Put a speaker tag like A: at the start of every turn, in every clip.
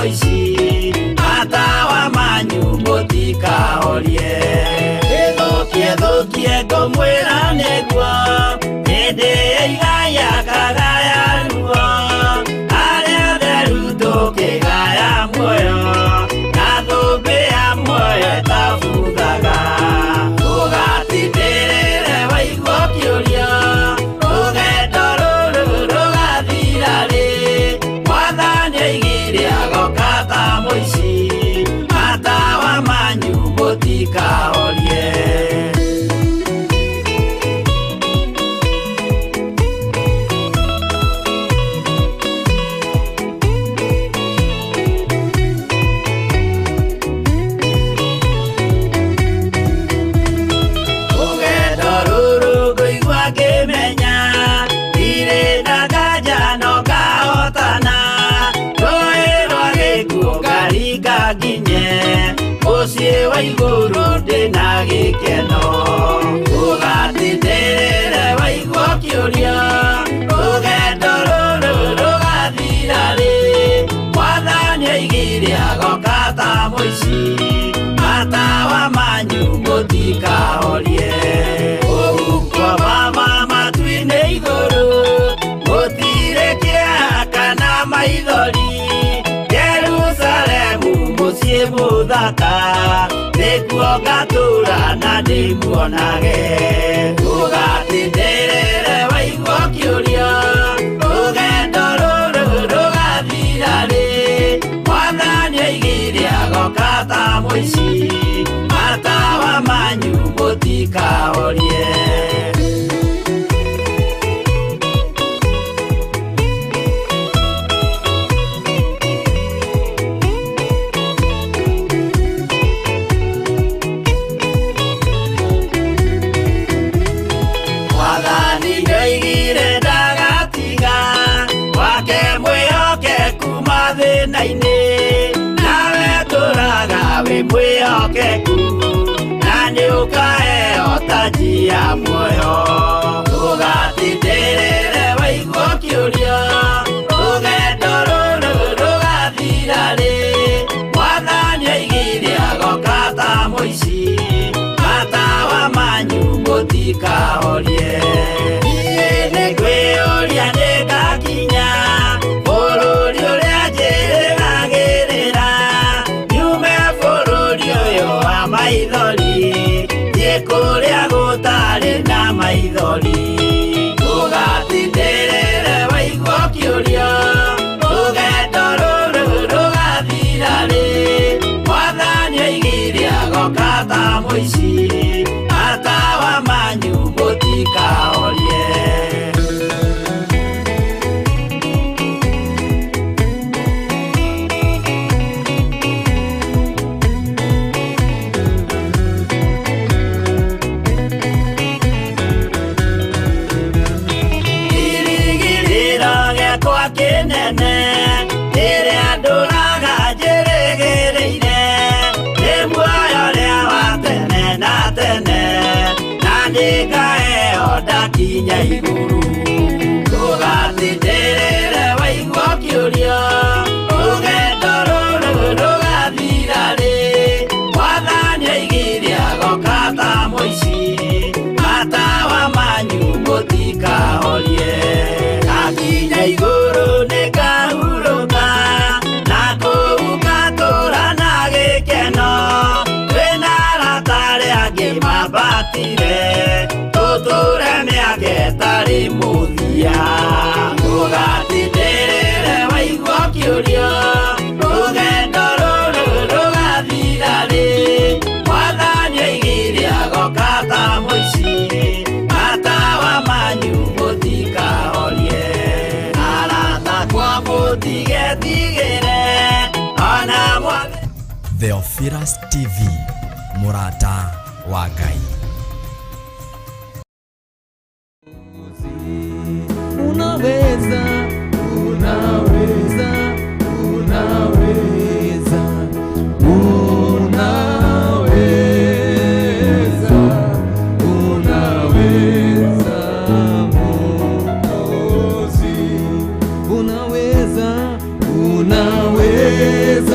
A: moici matawa manyu mutikahorie thukie ngomwira niguo hindi igaya kagaya ruo aria theru tukigaya muoyo na thumbi ya muoyo tabuthaga ugatindĩrĩre waigua kĩũria rũgendo rũrũ rũgathira rĩ Mwathani oigire agoka ta mũici matawa manyu mũtikahorie. Muciĩ wa igũrũ ndĩna gĩkeno ũgatindĩrĩre waigua kĩũria rũgendo rũrũ rũgathira rĩ Mwathani oigire agoka ta mũici matawa manyu mũtikahorie ũgukwo mama matu-inĩ igũrũ gũtirĩ kĩeha kana maithori muciĩ mũthaka nĩkuo ngatũũra na ndĩmuonage ũgatindĩrĩre waigua kĩũria rũgendo rũrũ rũgathira rĩ Mwathani oigire agoka ta mũici matawa manyu mũtikahorie. Nawe tũraga wĩ mwĩhokeku na nĩũkaheo taji ya muoyo ũgatindĩrĩre waigua kĩũria rũgendo rũrũ rũgathira rĩ Mwathani oigire agoka ta mũici matawa manyu mũtikahorie. Niĩ nĩngwĩyũria nĩngakinya bũrũri ũrĩa njĩrĩgagĩrĩra nyume bũrũri ũyũ wa maithori thiĩ kũrĩa gũtarĩ na maithori ũgatindĩrĩre waigua kĩũria rũgendo rũrũ rũgathira rĩ Mwathani oigire agoka ta mũici matawa manyu mũtikahorie. Ndakinya igũrũ ũgatindĩrĩre waigua kĩũria rũgendo rũrũ rũgathira rĩ Mwathani oigire agoka ta mũici matawa manyu mũtikahorie. Ndakinya igũrũ nĩngahurũka na kũu ngatũũra na gĩkeno twĩna arata arĩa angĩ mambatire tũtũũre mĩaka ĩtarĩ mũthia ũgatindĩrĩre waigua kĩũria rũgendo rũrũ rũgathira rĩ Mwathani oigire agoka ta mũici matawa manyu mũtikahorie. Arata kwa mũtigetigĩre ona mwathe.
B: Theophilus TV, mũrata wa Ngai.
C: Unaweza, unaweza, unaweza, unaweza, unaweza, Mwokozi. Unaweza, unaweza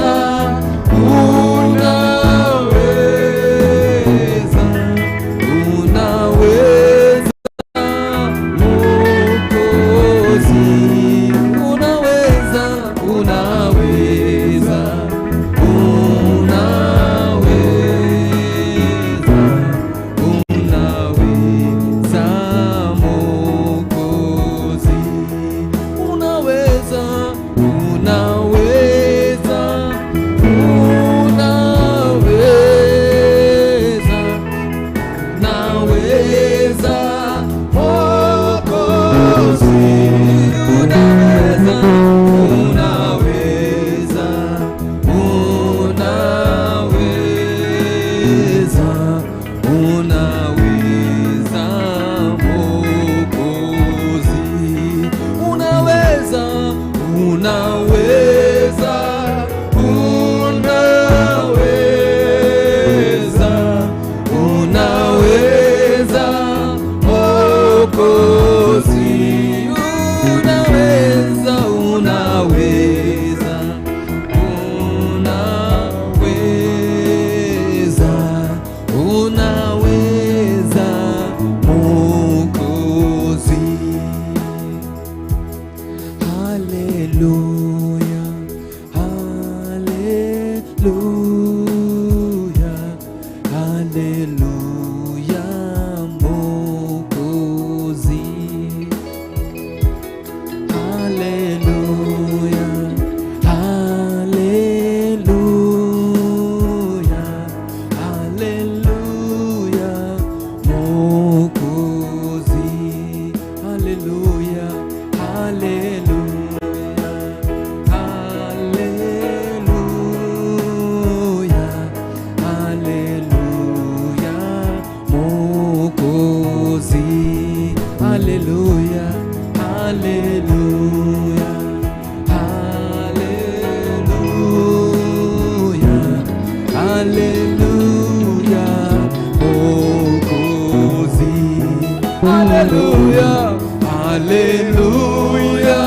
C: hallelujah, hallelujah,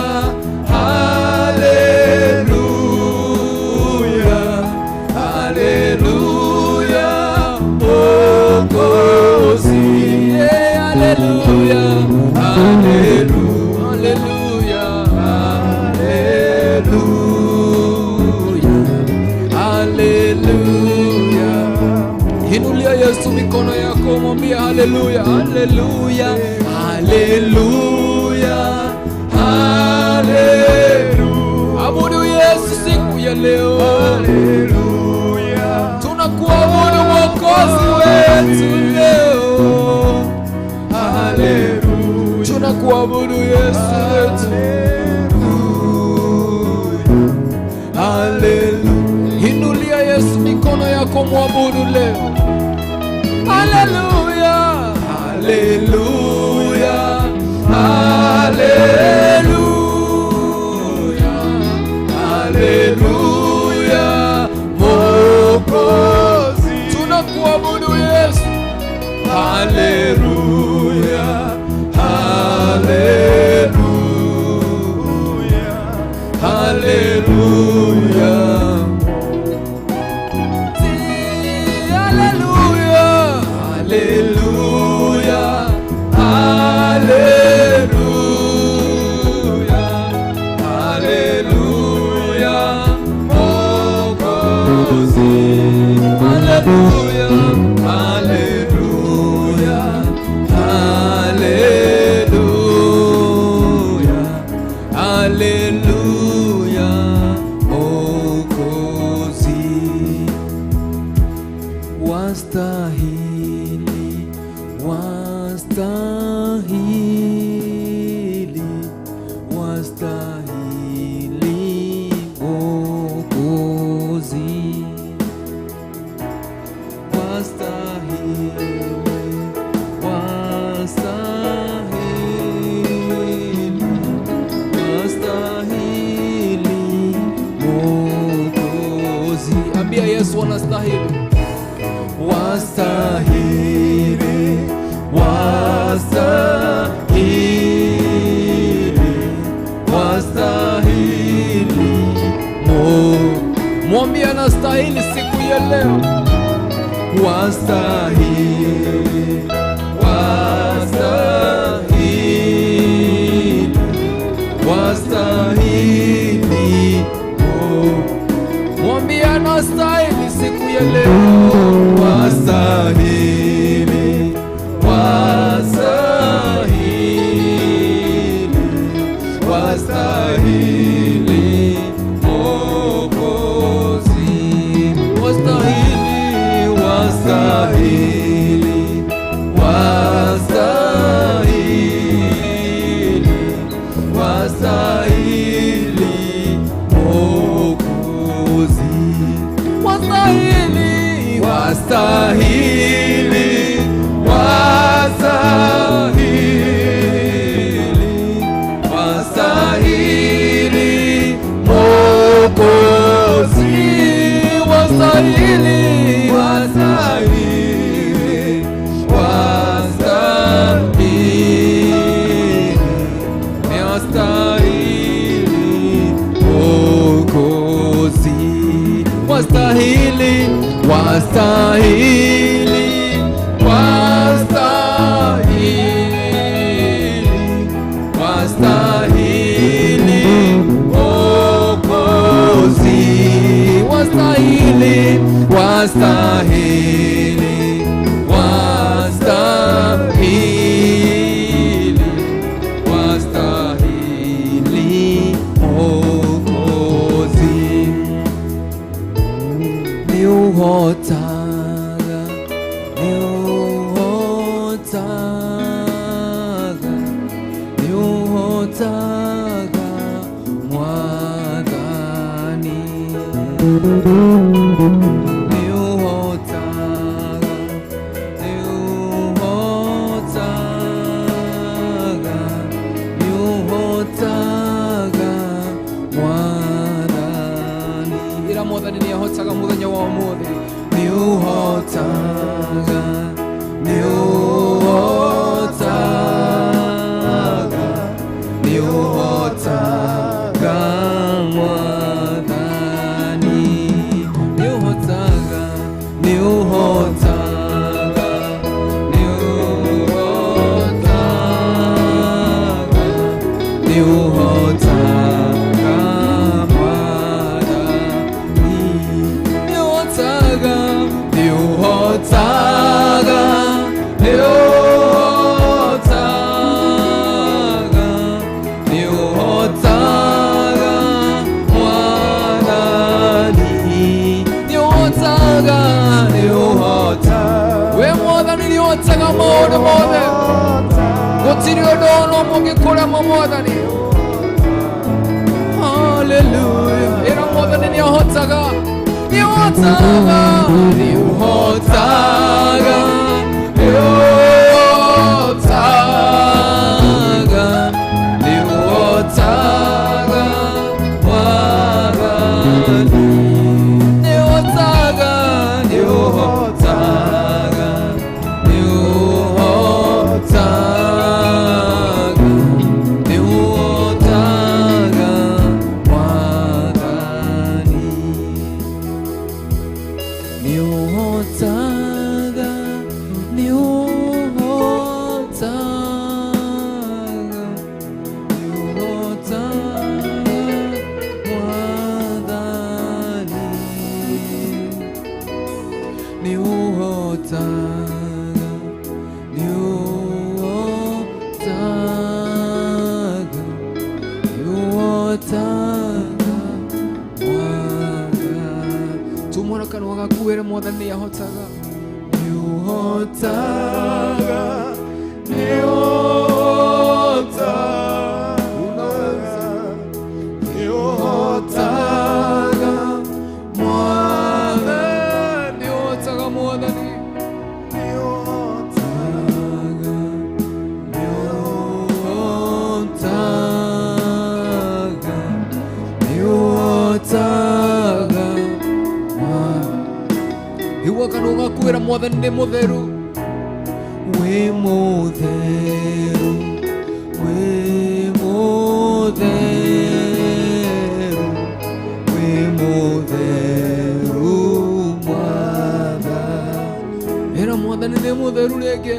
C: hallelujah, hallelujah, Mwokozi. Yeah, hallelujah, hallelujah, hallelujah, hallelujah. Inulia Yesu mikono yako, mwambie hallelujah, hallelujah, hallelujah, hallelujah. Abudu Yesu siku ya leo, hallelujah. Tunakuabudu Mwokozi wetu leo, hallelujah. Tunakuabudu Yesu wetu, hallelujah. Inulia Yesu mikono yako, mwabudu leo. Hallelujah, hallelujah, hallelujah, hallelujah, Mwokozi. Tunakuabudu Yesu, hallelujah, hallelujah, hallelujah. Hallelujah, hallelujah, hallelujah, Mwokozi. Hallelujah, hallelujah, hallelujah, hallelujah, Mwokozi. Wastahili, wastahili, wastahili, Mwokozi. Wastahili, wastahili, wastahili, Mwokozi. Ambia Yesu anastahili. Wastahili, wastahili, wastahili, mwambie anastahili siku ya leo. Wastahili, wastahili, wastahili, mwambie anastahili siku ya leo. Wastahili, wastahili, wastahili, Mwokozi. Wastahili, wastahili, wastahili, wastahili, Mwokozi. Wastahili, wastahili, wastahili, wastahili, Mwokozi. Wastahili, wastahili, wastahili, wastahili, Mwokozi. Wastahili, wastahili, wastahili, wastahili, Mwokozi. Wastahili, wastahili, wastahili, wastahili, Mwokozi. Niuhotaga, niuhotaga, niuhotaga, Mwathani. Niuhotaga, niuhotaga, niuhotaga, Mwathani. Ira Mwathani niahotaga muthenya wa umuthi. Niuhotaga, niuhotaga, Hallelujah. Era more than your hot saga. New hot saga. New hot saga. New hot saga. New hot saga. New hot saga. New hot saga. New hot saga. New hot saga. New hot saga, new hot saga, new hot saga, wadani. New hot saga, new hot saga, new hot saga, wadani. Tumora kan waga kuwera more than the hot saga. New hot saga, new hot saga, new hot saga, more than new hot saga, more than new hot saga, new hot saga, new hot saga. Iwakanunga kuera more than the motheru. We motheru, we motheru, we motheru mwada. Era more than the motheru leke.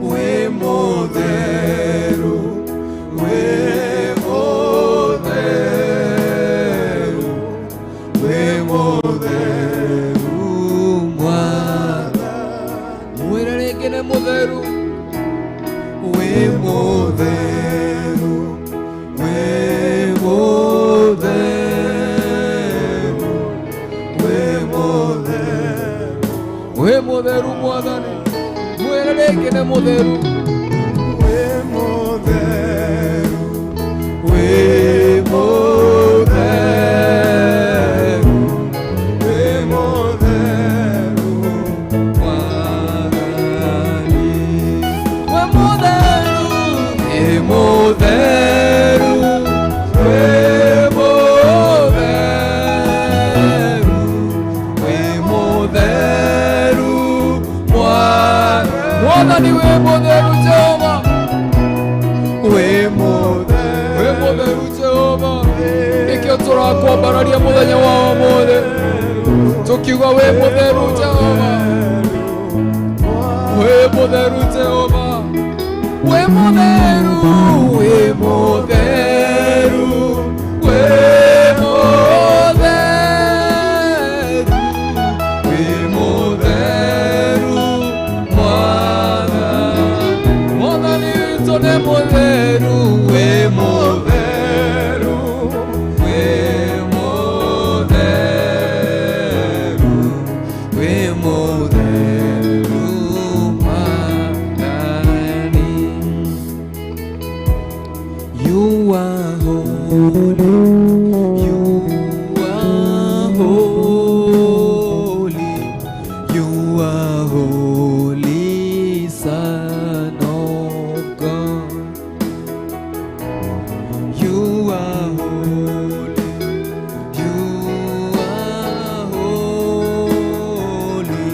C: We motheru, we motheru, we motheru. Motheru, we motheru, we motheru, we motheru, we motheru mwadani, mwereke na motheru, we motheru, we motheru, we motheru. Motheru, we motheru, we motheru, mwadani we motheru Jehova, we motheru Jehova. Ikyo turakwambararia muthenya wa mothe, tukiuga we motheru Jehova, we motheru Jehova. We motheru, we motheru, we motheru, we motheru, mwadani tone motheru, we motheru, we motheru, we motheru, You are holy, you are holy, you are holy, Son of God. You are holy, you are holy,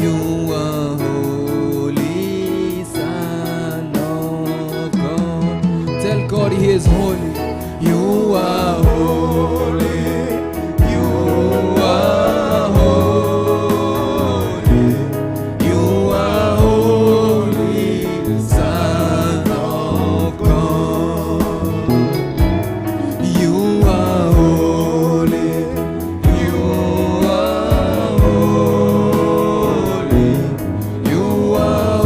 C: you are holy, Son of God. Tell God He is holy. You are holy. You are holy. You are holy, Son of God. You are holy. You are holy. You are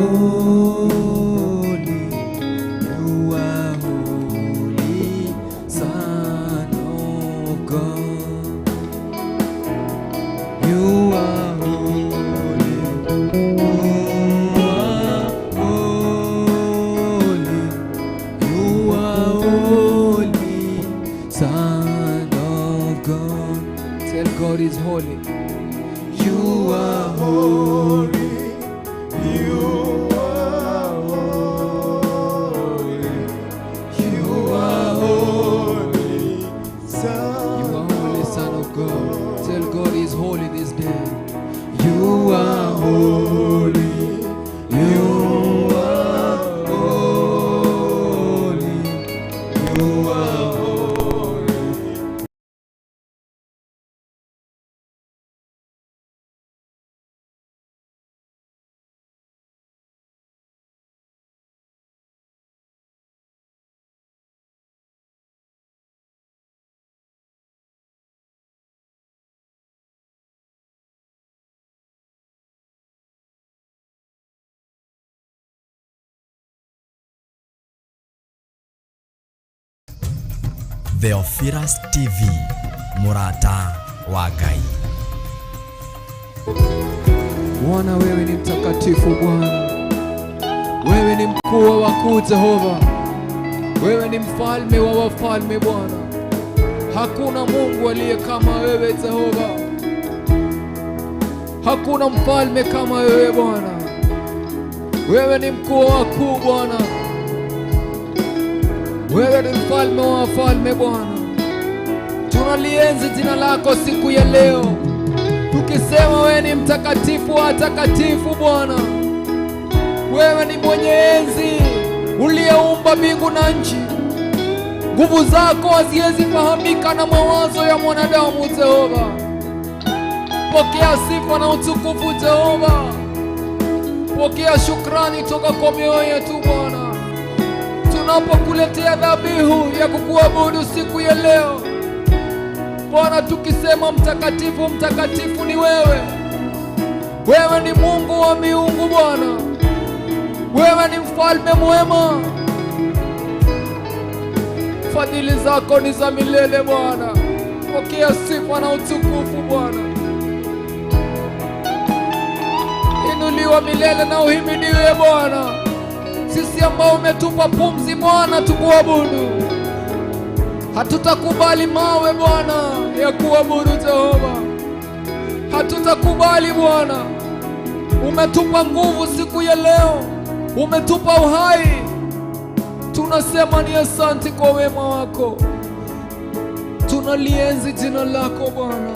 C: holy, you are holy, Son of God. You are holy, you are holy, Son of God. Tell God is holy. You are holy. You are holy. You are holy, Son of God. Tell God is holy this day. You are holy. You are holy. You are holy.
B: Theophilus TV, murata wa Ngai.
C: Bwana, wewe ni mtakatifu Bwana. Wewe ni mkuu wa wakuu Jehova. Wewe ni mfalme wa wafalme Bwana. Hakuna Mungu aliye kama wewe Jehova. Hakuna mfalme kama wewe Bwana. Wewe ni mkuu wa wakuu Bwana. Wewe ni mfalme wa wafalme Bwana. Tunalienzi jina lako siku ya leo, tukisema wewe ni mtakatifu wa takatifu Bwana. Wewe ni mwenye enzi, uliyeumba mbingu na nchi. Nguvu zako haziwezi fahamika na mawazo ya mwanadamu Jehova. Pokea sifa na utukufu Jehova. Pokea shukrani toka kwa mioyo yetu Bwana, tunapokuletea dhabihu ya kukuabudu siku ya leo Bwana, tukisema mtakatifu, mtakatifu ni wewe. Wewe ni Mungu wa miungu Bwana. Wewe ni mfalme mwema. Fadhili zako ni za milele Bwana. Pokea sifa na utukufu Bwana. Inuliwa milele na uhimidiwe Bwana. Sisi ambao umetupa pumzi Bwana, tukuabudu. Hatutakubali mawe Bwana ya kuabudu Jehova. Hatutakubali Bwana. Umetupa nguvu siku ya leo, umetupa uhai. Tunasema ni asante kwa wema wako. Tunalienzi jina lako Bwana.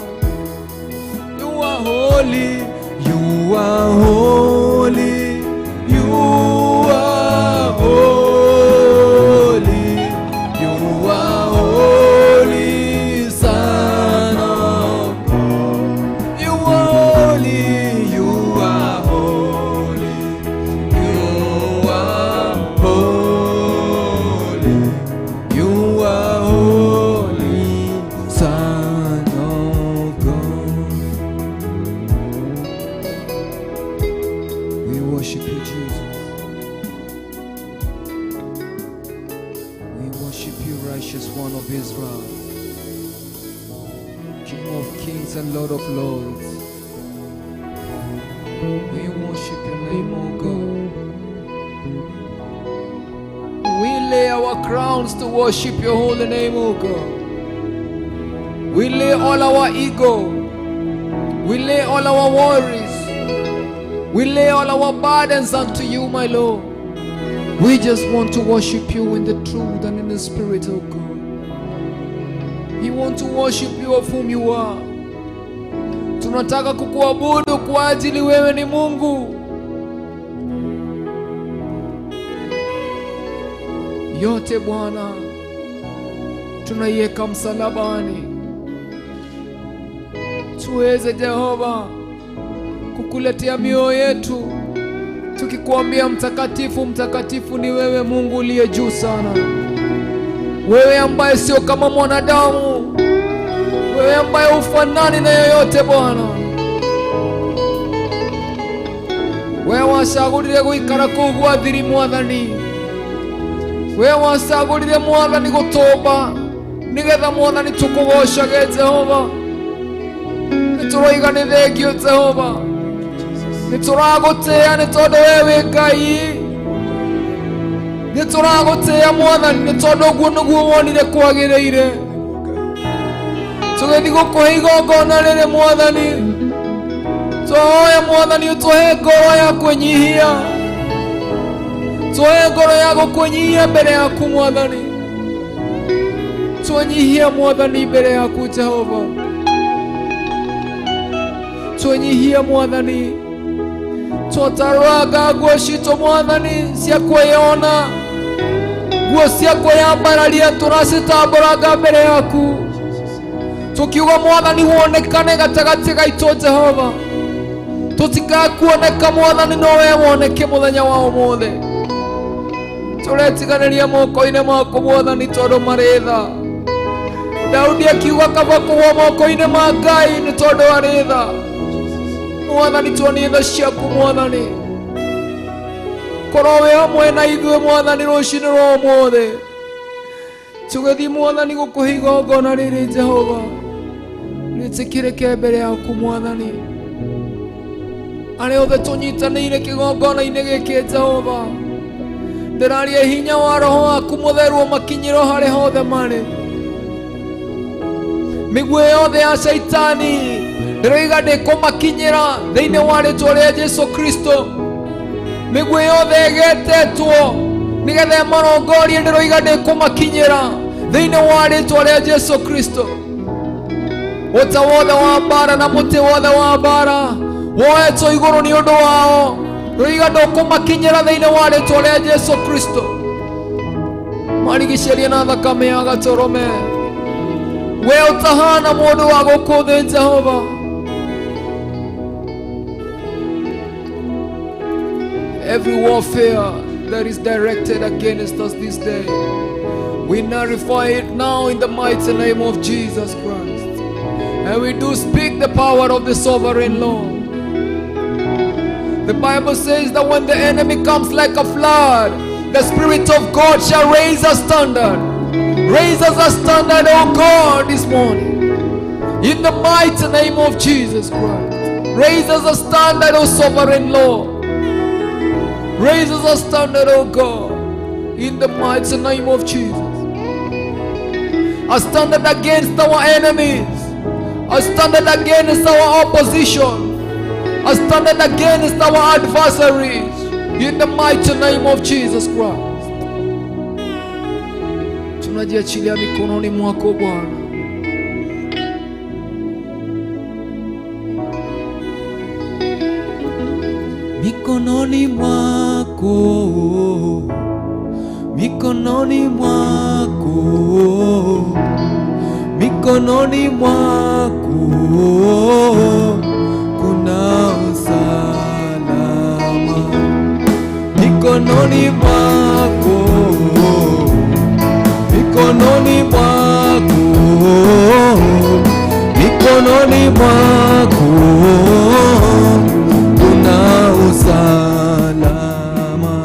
C: You are holy, you are holy, you are holy, you are holy, Son of God. You are holy, you are holy, you are holy, you are holy, Son of God. We worship you, Jesus. We worship you, righteous one of Israel, King of kings and Lord of lords. We worship your name, O God. We lay our crowns to worship your holy name, O God. We lay all our ego. We lay all our worries. We lay all our burdens unto you, my Lord. We just want to worship you in the truth and in the spirit, oh God. We want to worship you of whom you are. Tunataka kukuabudu kwa ajili wewe ni Mungu. Yote Bwana tunaiweka msalabani, tuweze Jehova kukuletea mioyo yetu, tukikuambia mtakatifu, mtakatifu ni wewe Mungu uliye juu sana. Wewe ambaye sio kama mwanadamu, wewe ambaye ufanani na yoyote Bwana. we wacagũrire gũikara kũu gwa thiri Mwathani, we wacagũrire Mwathani gũtũũmba nĩgetha Mwathani tũkũgocage Jehova. Nĩtũroiga nĩ thengio Jehova, nĩtũragũtĩĩa nĩ tondũ we wĩ Ngai, nĩtũragũtĩĩa Mwathani nĩ tondũ ũguo nĩguo wonire kwagĩrĩire. Tũgĩthiĩ gũkũhe igongona rĩrĩ Mwathani, tũhoya Mwathani ũtũhe ngoro ya kwĩnyihia, tũhe ngoro ya gũkwĩnyihia mbere yaku Mwathani, twĩnyihia Mwathani mbere yaku Jehova, twĩnyihia Mwathani, twatarũranga nguo citũ Mwathani cia kwĩyona, nguo cia kwĩyambararia tũracitambũranga mbere yaku, tukiuga Mwathani wonekane gatagatĩ gaitũ Jehova. Tũtikakuoneka Mwathani no we woneke mũthenya wa ũmũthĩ. Tũretiganĩria moko-inĩ maku Mwathani tondũ marĩ tha. Daudi akiuga kaba kũgũa moko-inĩ ma Ngai nĩ tondũ arĩ tha. Mwathani tuonie tha ciaku Mwathani, korwo wĩ hamwe na ithuĩ Mwathani rũciinĩ rwa ũmũthĩ. Tũgĩthiĩ Mwathani gũkũhe igongona rĩrĩ Jehova, rĩtĩkĩrĩke mbere yaku Mwathani. Arĩa othe tũnyitanĩire kĩgongona-inĩ gĩkĩ Jehova, ndĩraria hinya wa Roho waku Mũtheru ũmakinyĩre harĩa hothe marĩ. Mĩguĩ yothe ya Shaitani ndĩroiga ndĩkũmakinyĩra thĩinĩ wa rĩĩtwa rĩa Jesũ Kristo. Mĩguĩ yothe ĩgetetwo nĩgetha ĩmarongorie ndĩroiga ndĩkũmakinyĩra thĩinĩ wa rĩĩtwa rĩa Jesũ Kristo. Ũta wothe wa mbara na mũtĩ wothe wa mbara woetwo igũrũ nĩ ũndũ wao, ndĩroiga ndũkũmakinyĩra thĩinĩ wa rĩĩtwa rĩa Jesũ Kristo. Marigicĩrie na thakame ya Gatũrũme, we ũtahana mũndũ wa gũkũ thĩ Jehova. Every warfare that is directed against us this day, we nullify it now in the mighty name of Jesus Christ. And we do speak the power of the sovereign Lord. The Bible says that when the enemy comes like a flood, the Spirit of God shall raise a standard. Raise us a standard, oh God, this morning. In the mighty name of Jesus Christ. Raise us a standard, oh sovereign Lord. Raise us a standard, oh God, in the mighty name of Jesus. A standard against our enemies, a standard against our opposition, a standard against our adversaries, in the mighty name of Jesus Christ. Tunajiachilia mikononi mwako Bwana. Mikononi mwako, mikononi mwako, mikononi mwako kuna usalama. Mikononi mwako, mikononi mwako, mikononi mwako kuna usalama.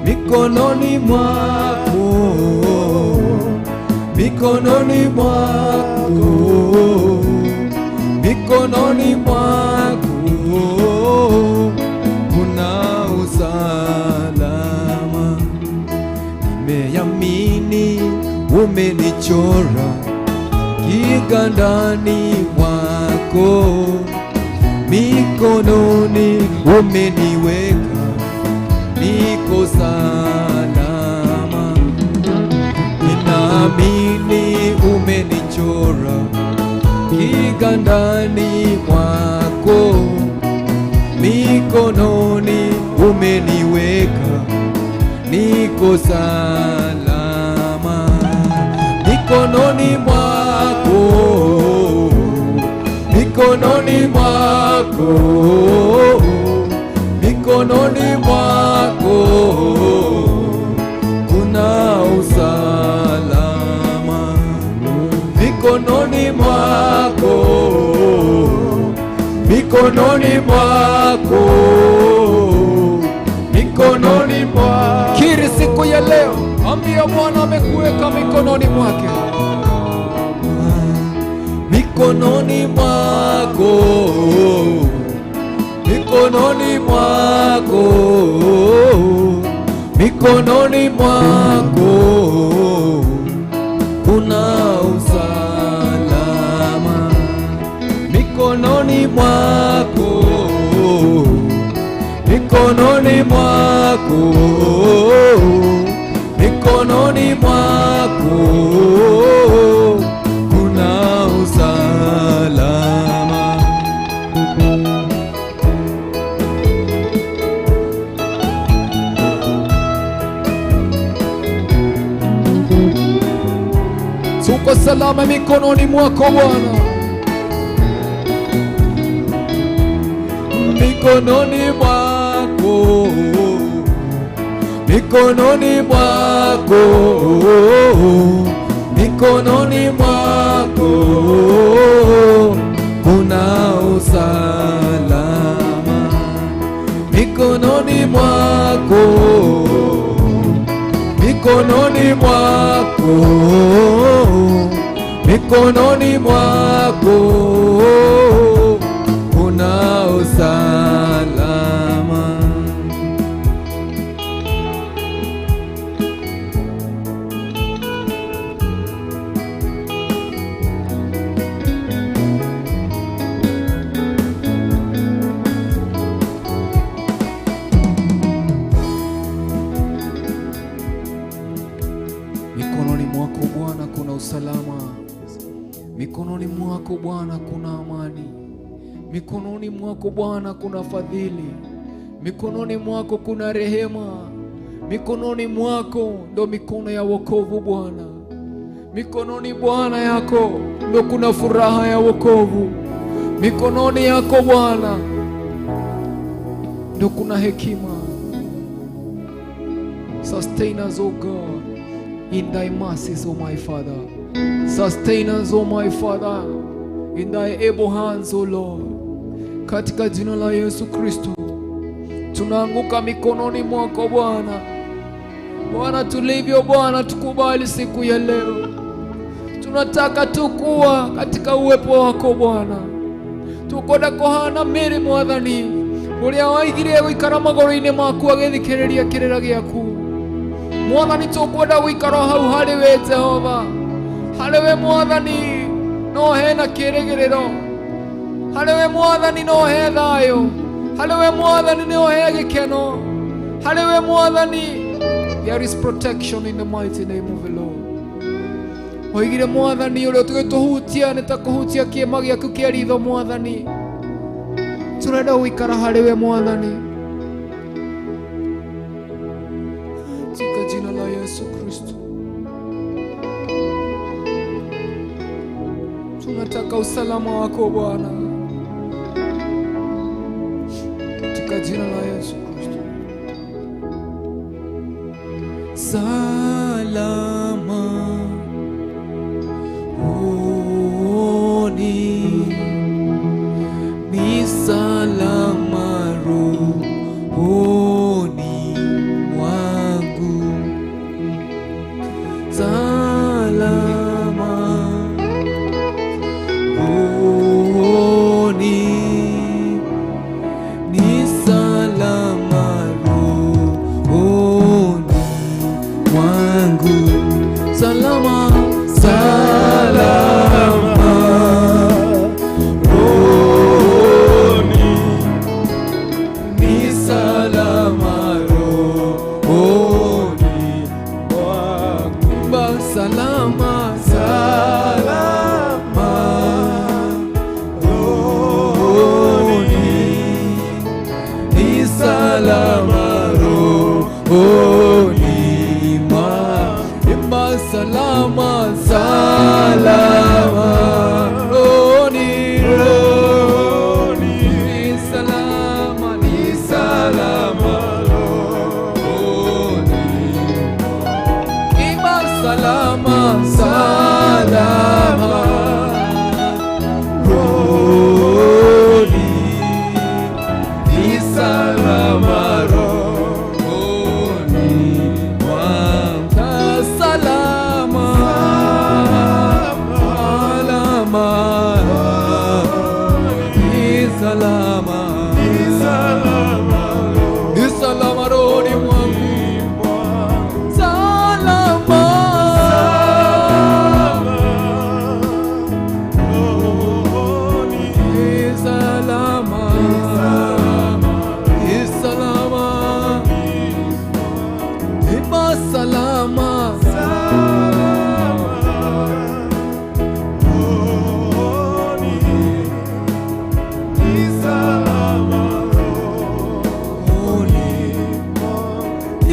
C: Mikononi mwako, mikononi mwako, mikononi mwako kuna usalama. Nimeamini umenichora kigandani mwako, mikononi umeniweka, niko salama. Ninaamini umenichora kigandani mwako, mikononi umeniweka, niko salama. Mikononi mwako, mikononi mwako, mikononi mwako kuna usalama. Mikononi mwako, mikononi mwako ya leo, ambia Bwana amekuweka mikononi mwake. Mikononi mwako, mikononi mwako, mikononi mwako kuna usalama. Mikononi mwako, mikononi mwako, mikononi mwako kuna usalama. Tuko salama mikononi mwako Bwana. Mikononi mwako, mikononi mwako, mikononi mwako kuna usalama. Mikononi mwako, mikononi mwako, mikononi mwako kuna usalama. Mikononi mwako Bwana kuna usalama. Mikononi mwako Bwana kuna amani. Mikononi mwako Bwana kuna fadhili. Mikononi mwako kuna rehema. Mikononi mwako ndo mikono ya wokovu Bwana. Mikononi Bwana yako ndo kuna furaha ya wokovu. Mikononi yako Bwana ndo kuna hekima. Sustain us, O God, in thy mercies, O my Father. Sustain us, O my Father, in thy able hands, O Lord. Katika jina la Yesu Kristo tunaanguka mikononi mwako Bwana. Bwana, tulivyo Bwana, tukubali siku ya leo. Tunataka tukuwa katika uwepo wako Bwana. Tukoda kohana miri mwathani uria waigire guikara magoro-ini maku agithikiriria kirira giaku. Mwathani, tukwenda guikara hau hari we Jehova. Hari we Mwathani no hena kirigiriro. Hari we Mwathani no he thayo. Hari we Mwathani no he gikeno. Hari we Mwathani there is protection in the mighty name of the Lord. Oigire Mwathani uria tugituhutia ni ta kuhutia kiema giaku kia ritho Mwathani. Turenda guikara hari we Mwathani. Katika jina la Yesu Kristo tunataka usalama wako Bwana. Katika jina la Yesu Kristo. Salama ni salama rohoni mwangu. Salama rohoni ni salama rohoni mwangu. Salama, salama rohoni ni salama rohoni mwangu. Salama, salama rohoni ni salama rohoni mwangu. Salama, salama rohoni, rohoni ni salama, ni salama rohoni. Ima salama, salama rohoni ni salama rohoni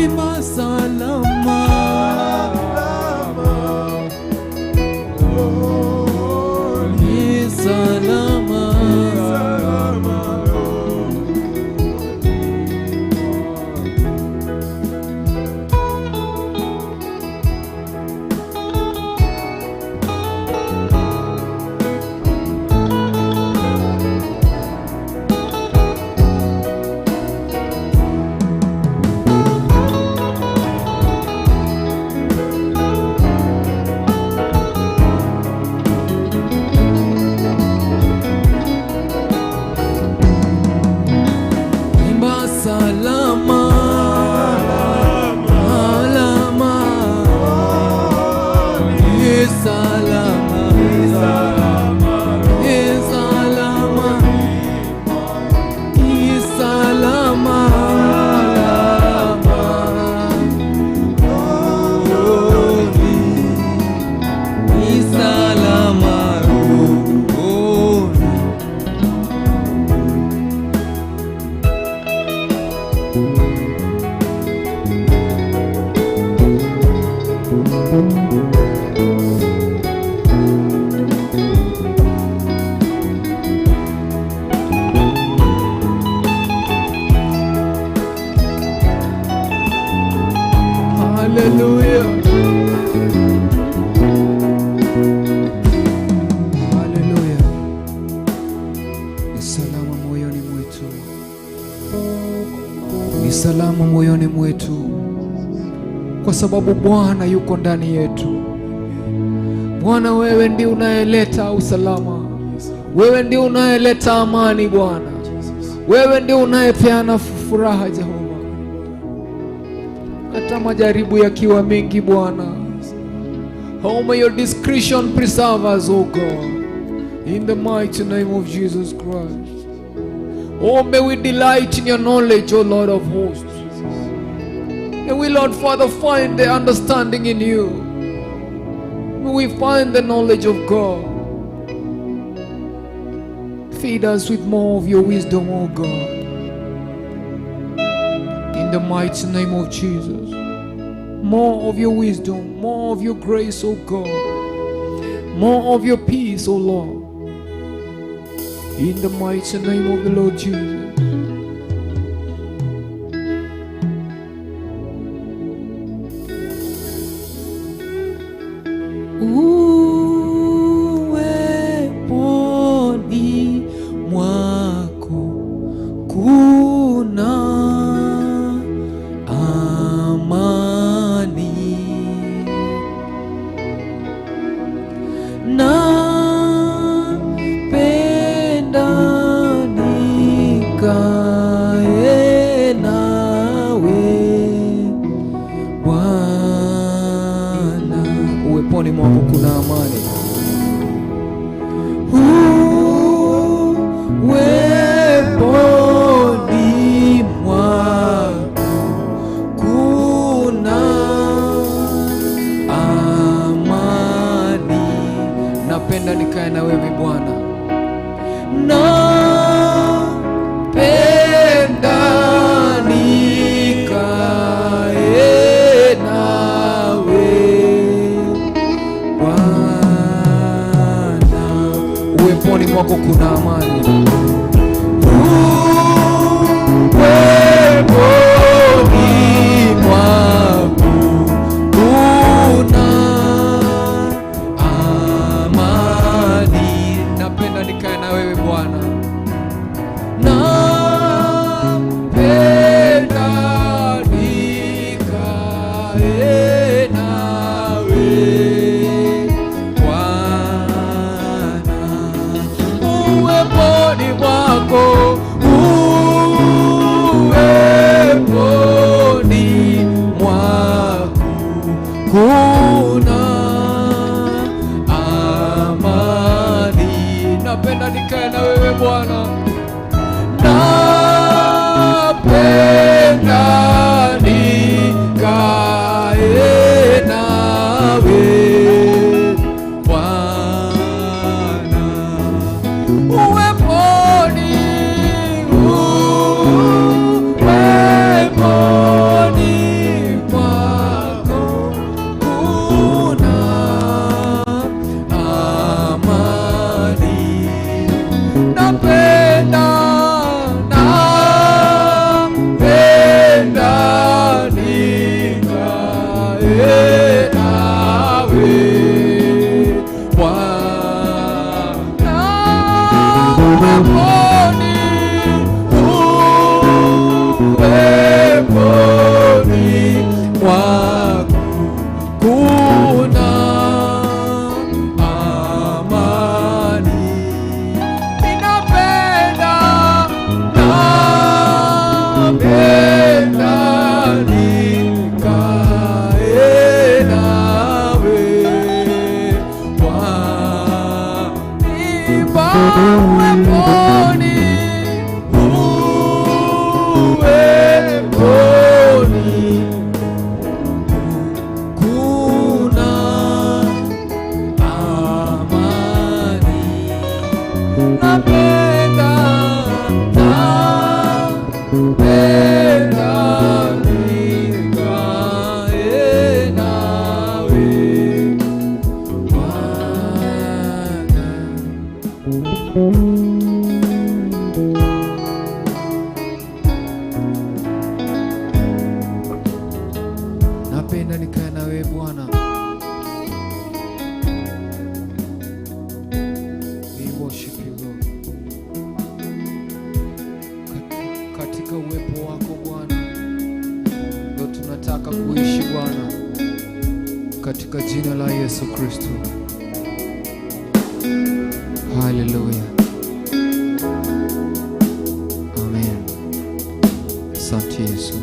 C: Imba salama, ni salama. Hallelujah. Hallelujah. Ni salama moyoni mwetu. Ni salama moyoni mwetu. Kwa sababu Bwana yuko ndani yetu. Bwana, wewe ndiye unayeleta usalama. Wewe ndiye unayeleta amani Bwana. Wewe ndiye unayepeana furaha Jehova. Hata majaribu yakiwa mengi Bwana, how may your discretion preserve us, O God, in the mighty name of Jesus Christ. Oh, may we delight in your knowledge, O Lord of hosts. May we, Lord Father, find the understanding in you. May we find the knowledge of God. Feed us with more of your wisdom, O God. In the mighty name of Jesus. More of your wisdom, more of your grace, O God. More of your peace, O Lord. In the mighty name of the Lord Jesus. Uweponi mwako kuna amani, napenda nikae nawe Bwana. Uweponi mwako kuna amani. Uweponi mwako kuna amani. Napenda nikae na wewe Bwana. Napenda nikae nawe Bwana. Uweponi mwako kuna amani. Uweponi mwako kuna amani. Napenda nikae na wewe Bwana. Napenda nikae nawe Bwana. Uweponi uweponi, uweponi kuna amani. Napenda nikae nawe napenda nikae nawe Bwana. We worship you Lord. Katika uwepo wako Bwana ndio tunataka kuishi Bwana, katika jina la Yesu Kristo. Hallelujah. Amen. Asante Yesu.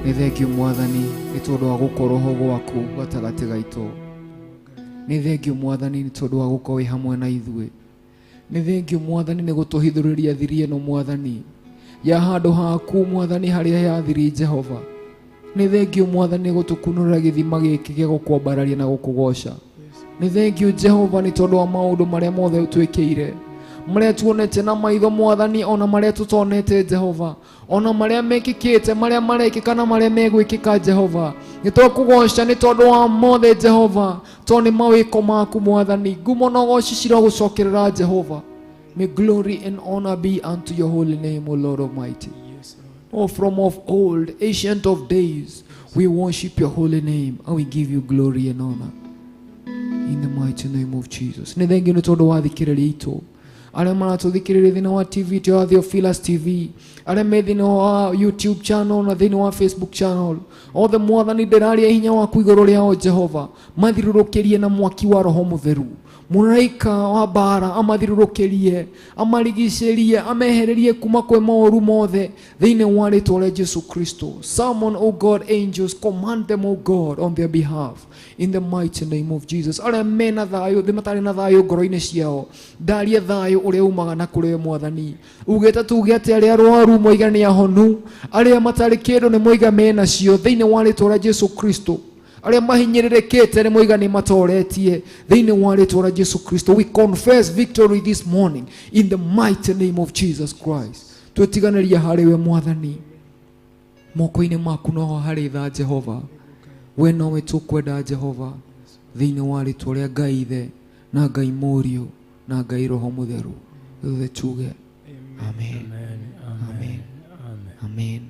C: Nĩ thengio Mwathani nĩ tondũ wa gũkorwo ho gwaku gatagatĩ gaitũ. Nĩ thengio Mwathani nĩ tondũ wa gũkorwo wĩ hamwe na ithuĩ. Nĩ thengio Mwathani nĩ gũtũhithũrĩria thiri ĩno Mwathani ya handũ haku Mwathani harĩa yathiri Jehova. Nĩ thengio Mwathani nĩ gũtũkunũra gĩthima gĩkĩ gĩa gũkwambararia na gũkũgoca. Nĩ thengio Jehova nĩ tondũ wa maũndũ marĩa mothe ũtwĩkĩire, marĩa tuonete na maitho Mwathani, ona marĩa tũtonete Jehova, ona marĩa mekĩkĩte, marĩa marekĩka na marĩa megwĩkĩka Jehova. Nĩ twakũgoca nĩ tondũ wa mothe Jehova, tondũ nĩ mawĩko maku Mwathani. Ngumo na ũgoci cirogũcokerera Jehova. May glory and honor be unto your holy name, O Lord Almighty. Oh, from of old, ancient of days, we worship your holy name and we give you glory and honor. In the mighty name of Jesus. Nĩ thengio nĩ tondũ wa thikĩrĩria itũ, arĩa maratũthikĩrĩria thĩinĩ wa TV ya Theophilus TV, arĩa me thĩinĩ wa YouTube channel na thĩinĩ wa Facebook channel. Othe Mwathani ndĩraria hinya waku igũrũ rĩao Jehova, mathirũrũkĩrie na mwaki wa Roho Mũtheru. Mũraika wa mbara amathirũrũkĩrie, amarigicĩrie, amehererie kuma kwĩ maũru mothe thĩinĩ wa rĩĩtwa rĩa Jesu Kristo. Summon, O God, angels, command them, O God, on their behalf, in the mighty name of Jesus. Arĩa mena thayũ, thĩ matarĩ na thayũ ngoro-inĩ ciao, ndaria thayũ ũrĩa umaga na kũrĩ Mwathani. Ugĩte tuge atĩ arĩa arwaru moiga nĩ ahonu, arĩa matarĩ kĩndũ nĩ moiga menacio thĩinĩ wa rĩĩtwa rĩa Jesu Kristo. Arĩa mahinyĩrĩrĩkĩte nĩ moiga nĩ matoretie thĩinĩ wa rĩĩtwa rĩa Jesu Kristo. We confess victory this morning in the mighty name of Jesus Christ. Twĩtiganĩria harĩ we Mwathani, moko-inĩ maku noho harĩ tha Jehova. We nowe tũkwenda Jehova, thĩinĩ wa rĩĩtwa rĩa Ngai Ithe na Ngai Mũriũ na Ngai Roho Mũtheru. Ithuothe tuge amen. Amen. Amen.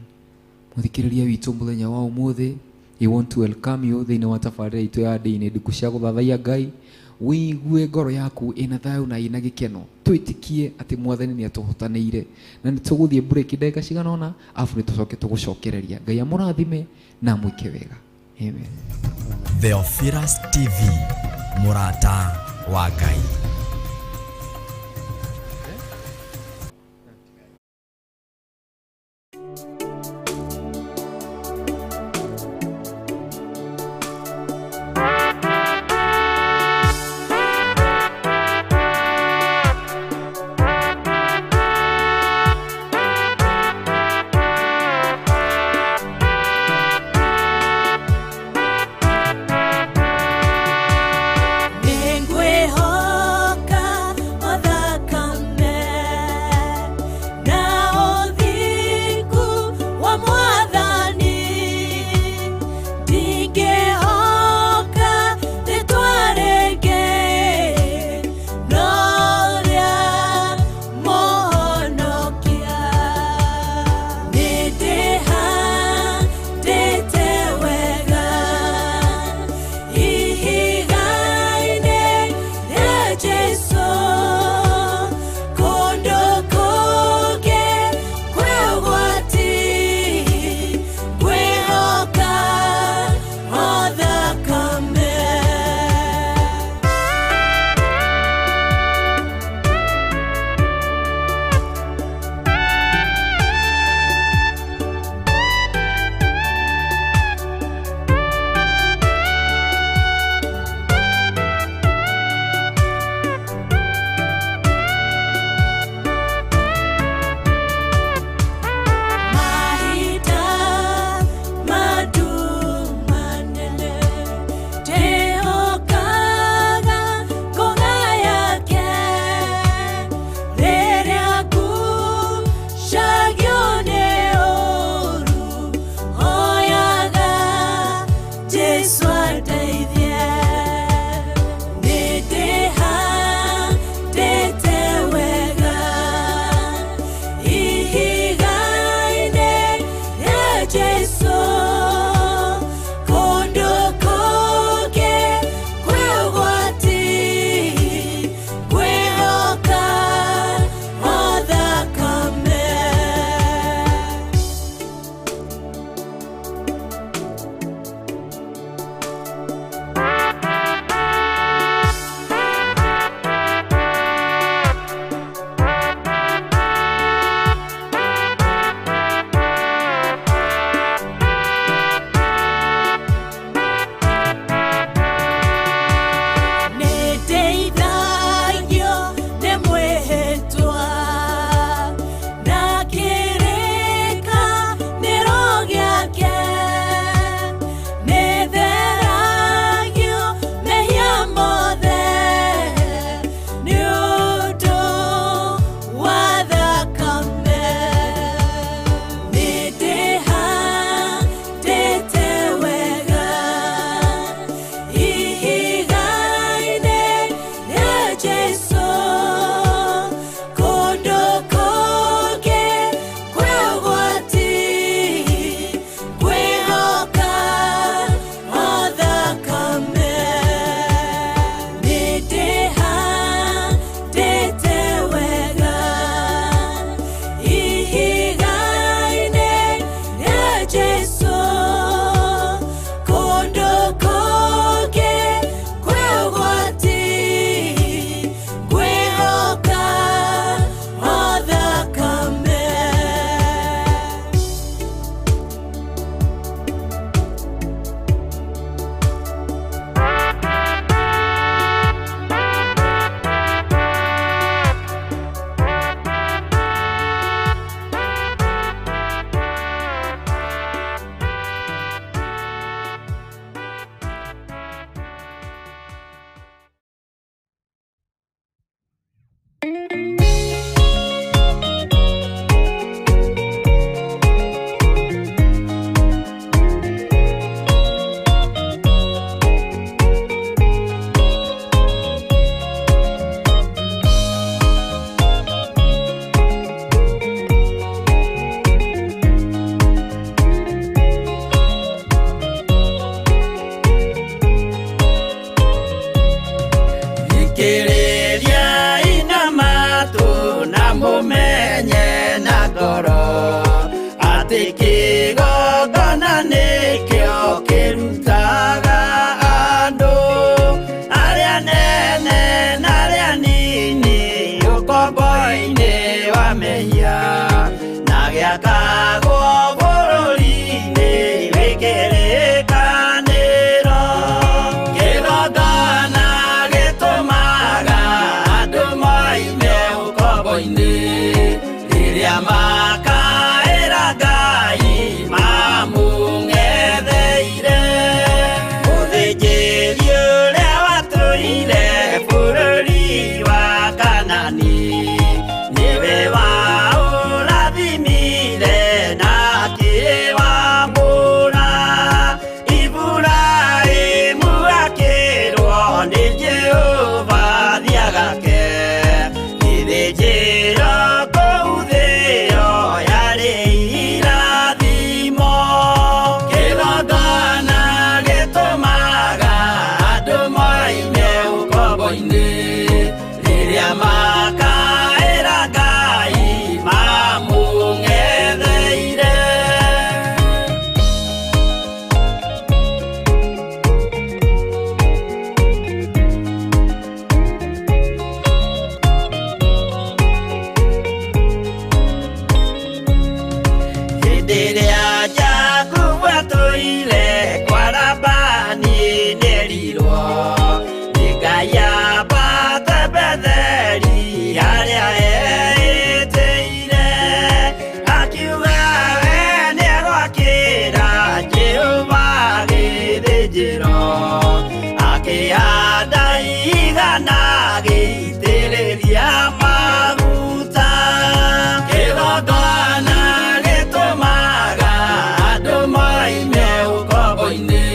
C: Mũthikĩrĩria witũ mũthenya wa ũmũthĩ, I want to welcome you thĩinĩ wa tabarĩra itũ ya Ndia-Ini Ndiku cia gũthathaiya Ngai. Wĩigue ngoro yaku ĩna thayũ na ĩna gĩkeno. Twĩtĩkie atĩ Mwathani nĩ atũhotanĩire na nĩ tũgũthiĩ break ndagĩka cigana ũna, afu nĩ tũcoke tũgũcokereria. Ngai amũrathime na mwĩke wega. Amen.
B: Theophilus TV, mũrata wa Ngai.
A: Ngwĩhoka kĩgongona nĩkĩo kĩrutaga andũ arĩa nene na arĩa nini ũkombo-inĩ wa mehia, na gĩakagwo bũrũri-inĩ wĩ kĩrĩkanĩro. Kĩgongona gĩtũmaga andũ moime ũkombo-inĩ rĩrĩa makaĩra Ngai mamũng'etheire. Mũthĩnjĩri ũrĩa watũire bũrũri wa Kanani nĩwe waũrathimire na akĩwamũra. Iburahĩmu akĩrwo nĩ Jehova thiagake, gĩthĩnjĩro kũu thĩ ĩyo yarĩ irathimo. Kĩgongona gĩtũmaga andũ moime ũkombo-inĩ rĩrĩa makaĩra Ngai mamũng'etheire. Hĩndĩ ĩrĩa Jakubu atũire kwa Labani nĩerirwo nĩ Ngai ambate Betheli harĩa eĩtĩire, akiuga we nĩegwakĩra Jehova gĩthĩnjĩro, akĩhanda igana gĩitĩrĩria maguta. Kĩgongona gĩtũmaga andũ moime ũkombo-inĩ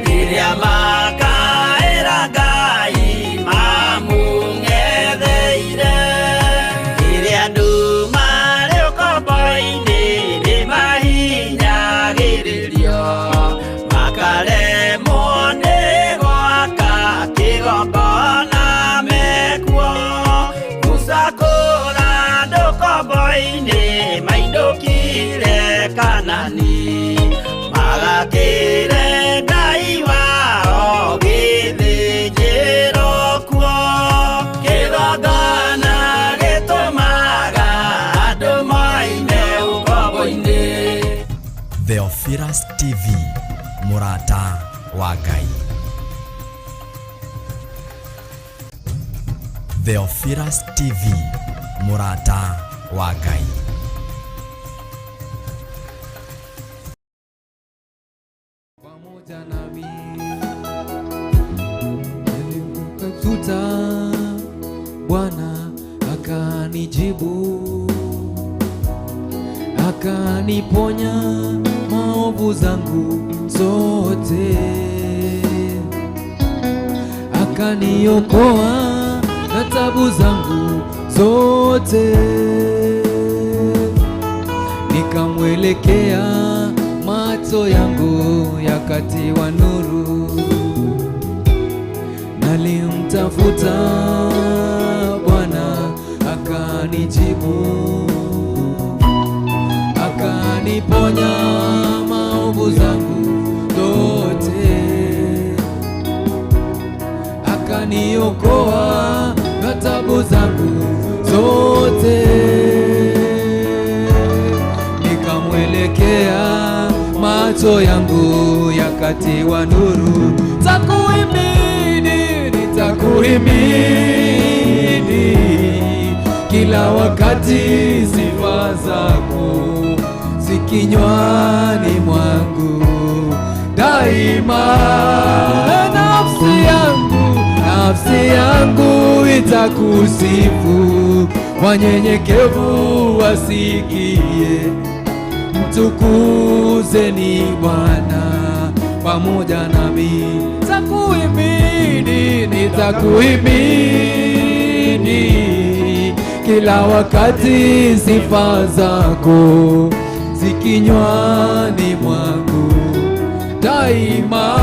A: rĩrĩa makaĩra Ngai mamũng'etheire. Rĩrĩa andũ marĩ ũkombo-inĩ nĩmahinyagĩrĩrio, makaremwo nĩ gwaka kĩgongona mekuo. Gũcakũra andũ ũkombo-inĩ mainũkire Kanani, magakĩre Ngai wao gĩthĩnjĩro kuo. Kĩgongona gĩtũmaga andũ moime ũkombo-inĩ.
B: Theophilus TV, mũrata wa Ngai. Theophilus TV, mũrata wa Ngai.
C: Pamoja nami nilimtafuta Bwana akanijibu, akaniponya maovu zangu zote, akaniokoa na tabu zangu zote. Nikamwelekea, macho yangu yakatiwa nuru, nalimtafuta Bwana akanijibu, akaniponya maovu zangu zote, akaniokoa na tabu zangu zote. Nikamwelekea, macho yangu yakatiwa nuru. Nitakuhimidi, nitakuhimidi kila wakati, sifa zako zikinywani mwangu daima. Nafsi yangu itakusifu, wanyenyekevu wasikie. Mtukuzeni Bwana pamoja nami. Nitakuhimidi, nitakuhimidi kila wakati, sifa zako zikinywani mwangu daima.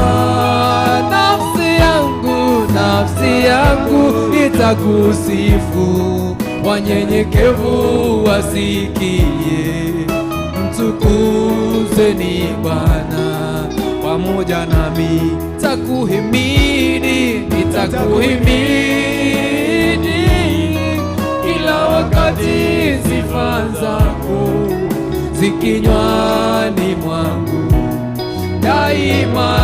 C: Nafsi yangu itakusifu, wanyenyekevu wasikie. Mtukuzeni mtukuzeni Bwana pamoja nami. Nitakuhimidi kila wakati, sifa zako zikinywani mwangu daima.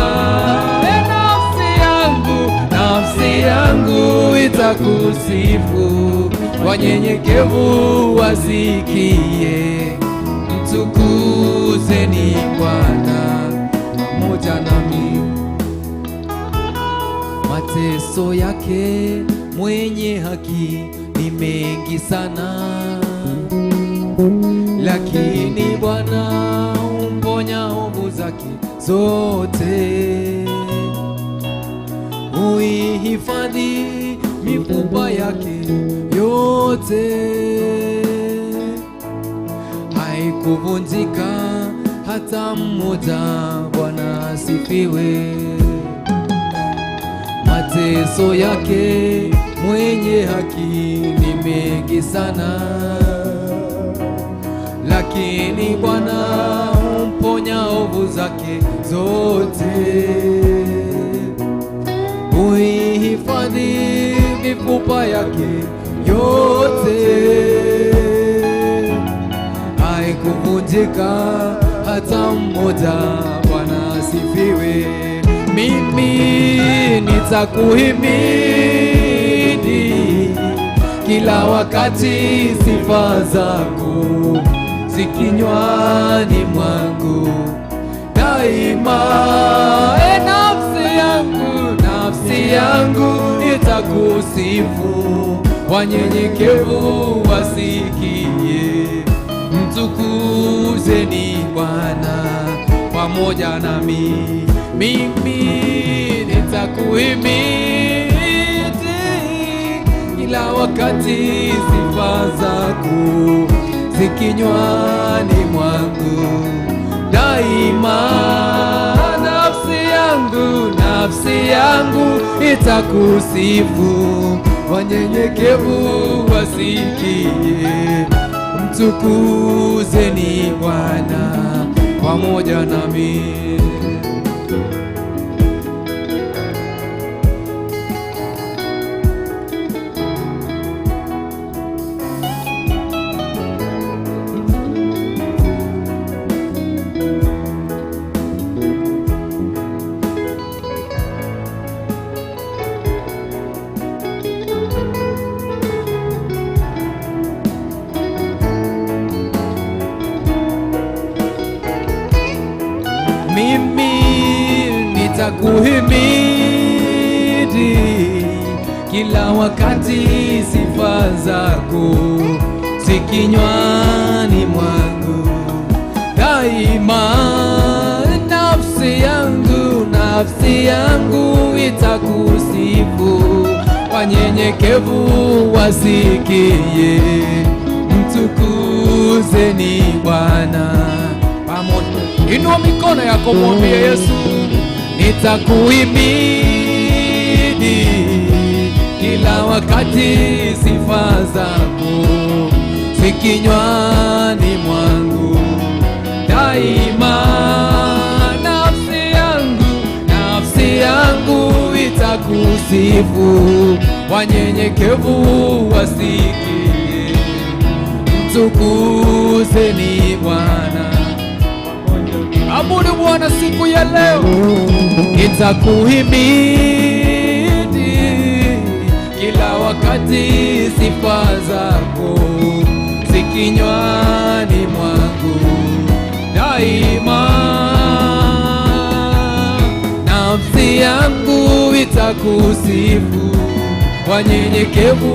C: Nafsi yangu itakusifu, wanyenyekevu wasikie. Mtukuzeni Bwana pamoja nami. Mateso yake mwenye haki ni mengi sana, lakini Bwana humponya ovu zake zote. Huihifadhi mifupa yake yote, haikuvunjika hata mmoja. Bwana asifiwe. Mateso yake mwenye haki ni mengi sana, lakini Bwana humponya ovu zake zote. Huihifadhi mifupa yake yote, haikuvunjika hata mmoja. Bwana asifiwe. Mimi nitakuhimidi kila wakati, sifa zako zikinywani mwangu daima. Nafsi yangu itakusifu, wanyenyekevu wasikie. Mtukuzeni Bwana pamoja nami. Mimi nitakuhimidi kila wakati, sifa zako zikinywani mwangu daima. Nafsi yangu itakusifu, wanyenyekevu wasikie. Mtukuzeni Bwana pamoja nami. Mimi nitakuhimidi kila wakati, sifa zako zikinywani mwangu daima. Nafsi yangu itakusifu, wanyenyekevu wasikie. Mtukuzeni Bwana pamoja. Inua mikono yako, mwambie Yesu, nitakuhimidi kila wakati, sifa zako zikinywani mwangu daima. Nafsi yangu itakusifu, wanyenyekevu wasikie. Mtukuzeni Bwana. Abudu Bwana siku ya leo. Nitakuhimidi kila wakati, sifa zako zikinywani mwangu daima. Nafsi yangu itakusifu, wanyenyekevu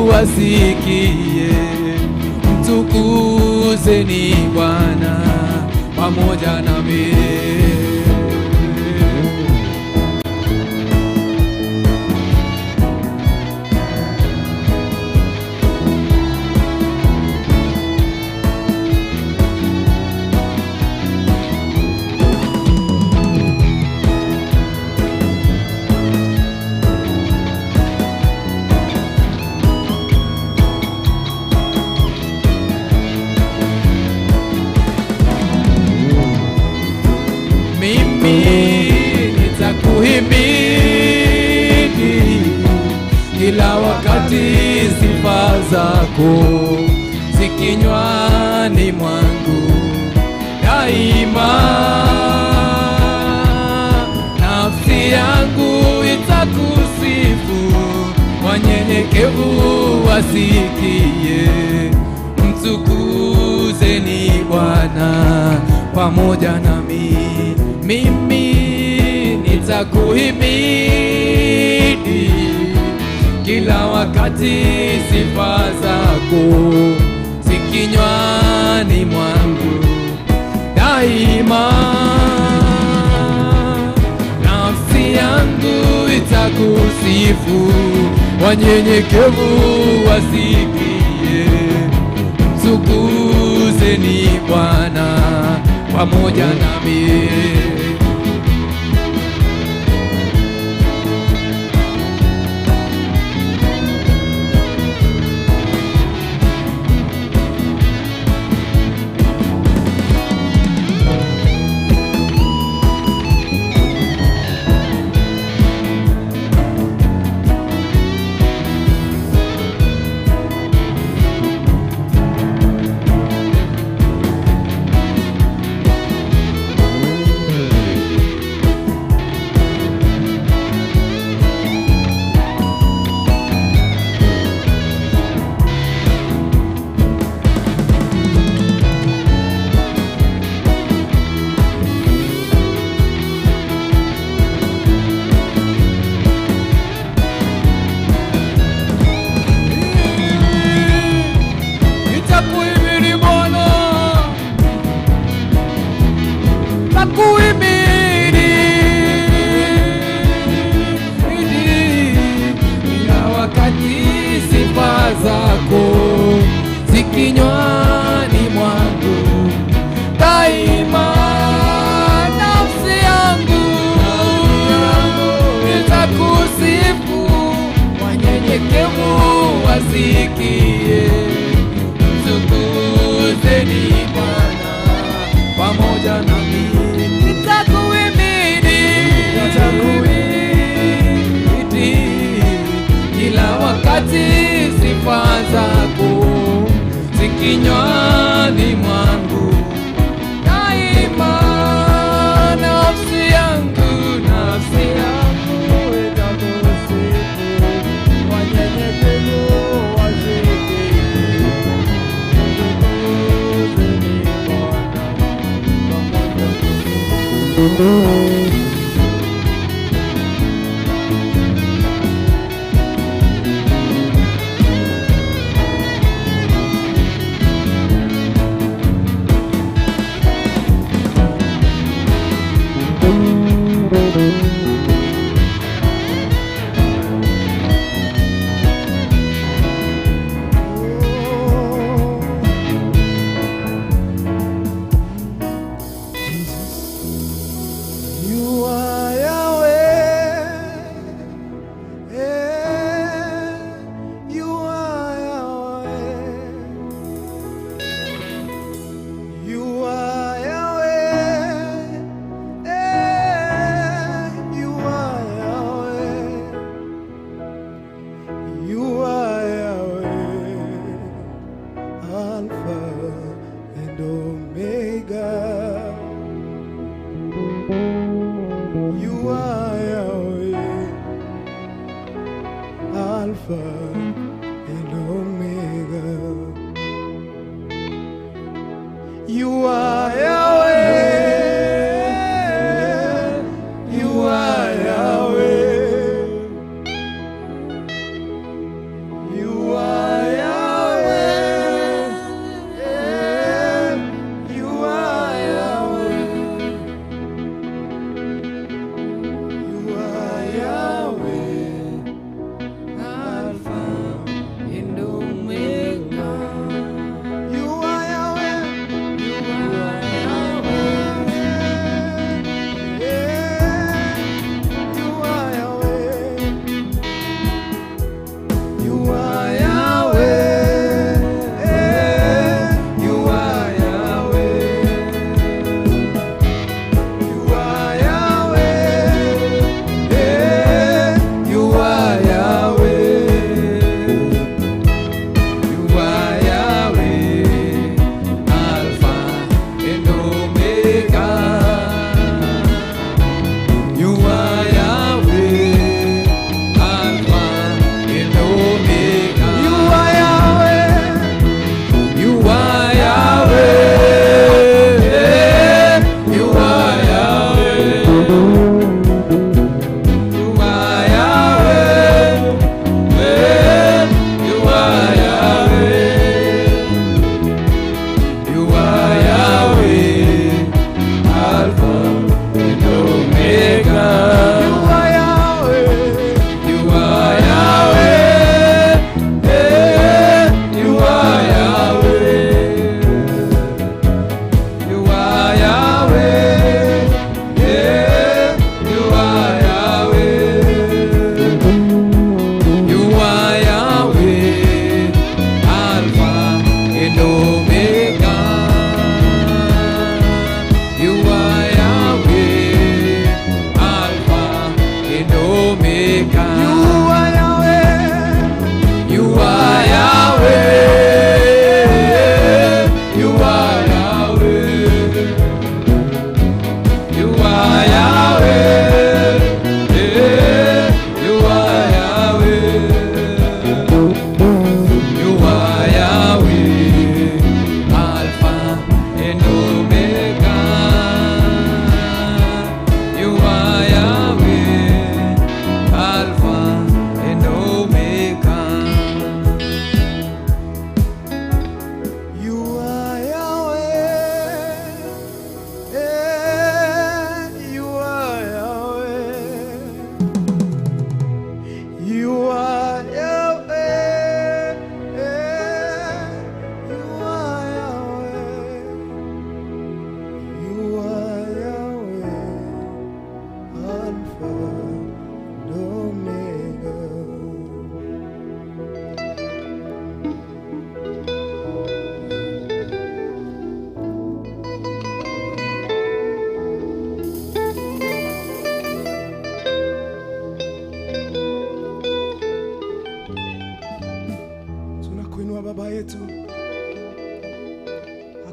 C: wasikie. Mtukuzeni Bwana pamoja nami. wakati sifa zako zikinywani mwangu daima, nafsi yangu itakusifu, wanyenyekevu wasikie, mtukuzeni Bwana pamoja nami, mimi nitakuhimidi kila wakati, sifa zako zikinywani mwangu daima, nafsi yangu itakusifu, wanyenyekevu wasikie, mtukuzeni Bwana pamoja nami. Kinywani mwangu daima, nafsi yangu itakusifu, wanyenyekevu wasikie, mtukuzeni Bwana pamoja nami, nitakuhimidi kila wakati, sifa zako kinywani mwangu daima, nafsi yangu itakusifu, wanyenyekevu wasikie, mtukuzeni Bwana pamoja nami.
D: Alpha and Omega. You are Yahweh. You are Yahweh. You are Yahweh. You are Yahweh. You are Yahweh. Alpha and Omega. You are Yahweh. You are Yahweh.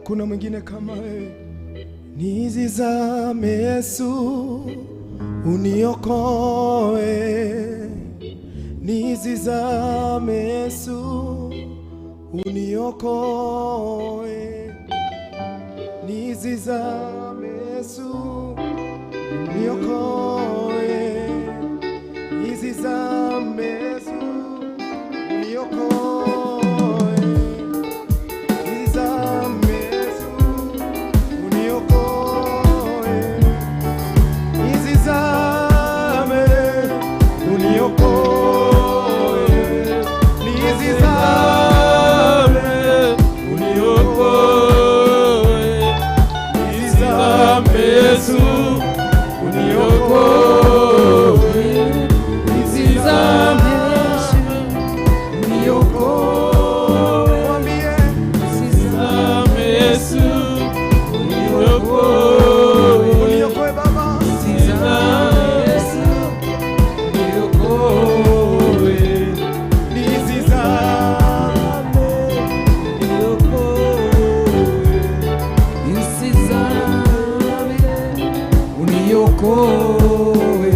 D: hakuna mwingine kama wewe. Nizizame Yesu, uniokoe. Nizizame Yesu, uniokoe. Nizizame Yesu, uniokoe. Nizizame Yesu, uniokoe. Nizizame Yesu, uniokoe. Nizizame, uniokoe. Nizizame, uniokoe. Nizizame Yesu, uniokoe. Nizizame uniokoe. Mwambie nizizame Yesu, uniokoe. Uniokoe Baba. Nizizame Yesu, uniokoe. Nizizame uniokoe. Nizizame uniokoe.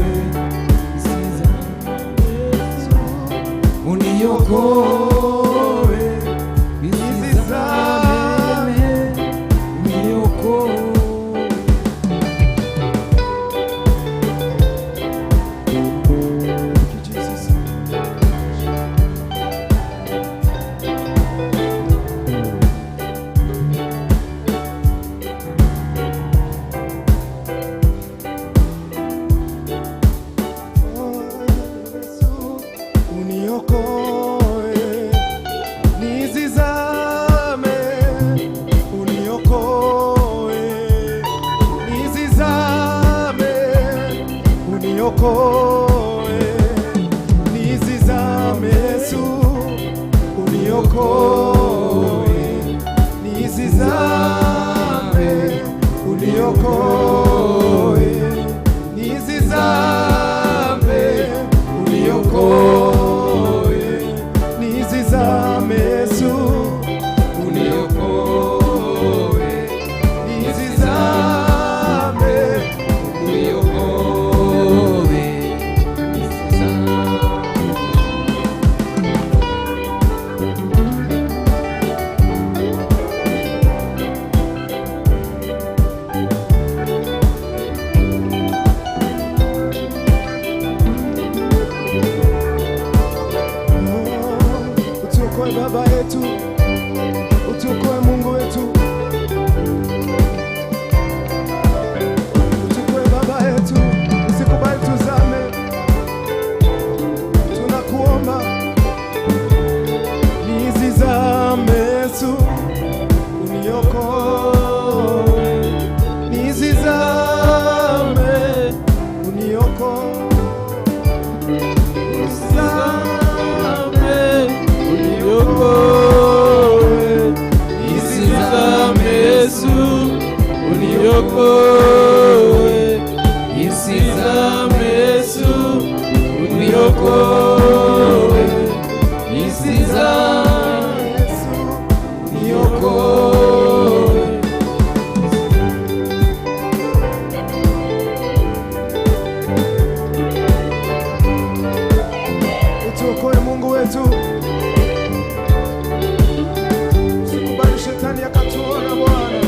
D: Uniokoe, nizizame, uniokoe. Uniokoe, nizizame Yesu, uniokoe. Nizizame, uniokoe. Nizizame, uniokoe. Nizizame Yesu, uniokoe. Nizizame, uniokoe. Utuokoe Baba yetu, utuokoe Mungu wetu, utuokoe Baba yetu, usikubali tuzame, tunakuomba. Nizizame Yesu, uniokoe. Nizizame, uniokoe. Nizizame Yesu, uniokoe. Nizizame Yesu, uniokoe. Nizizame Yesu, uniokoe. Utuokoe Mungu wetu. Usikubali shetani akatuona Bwana.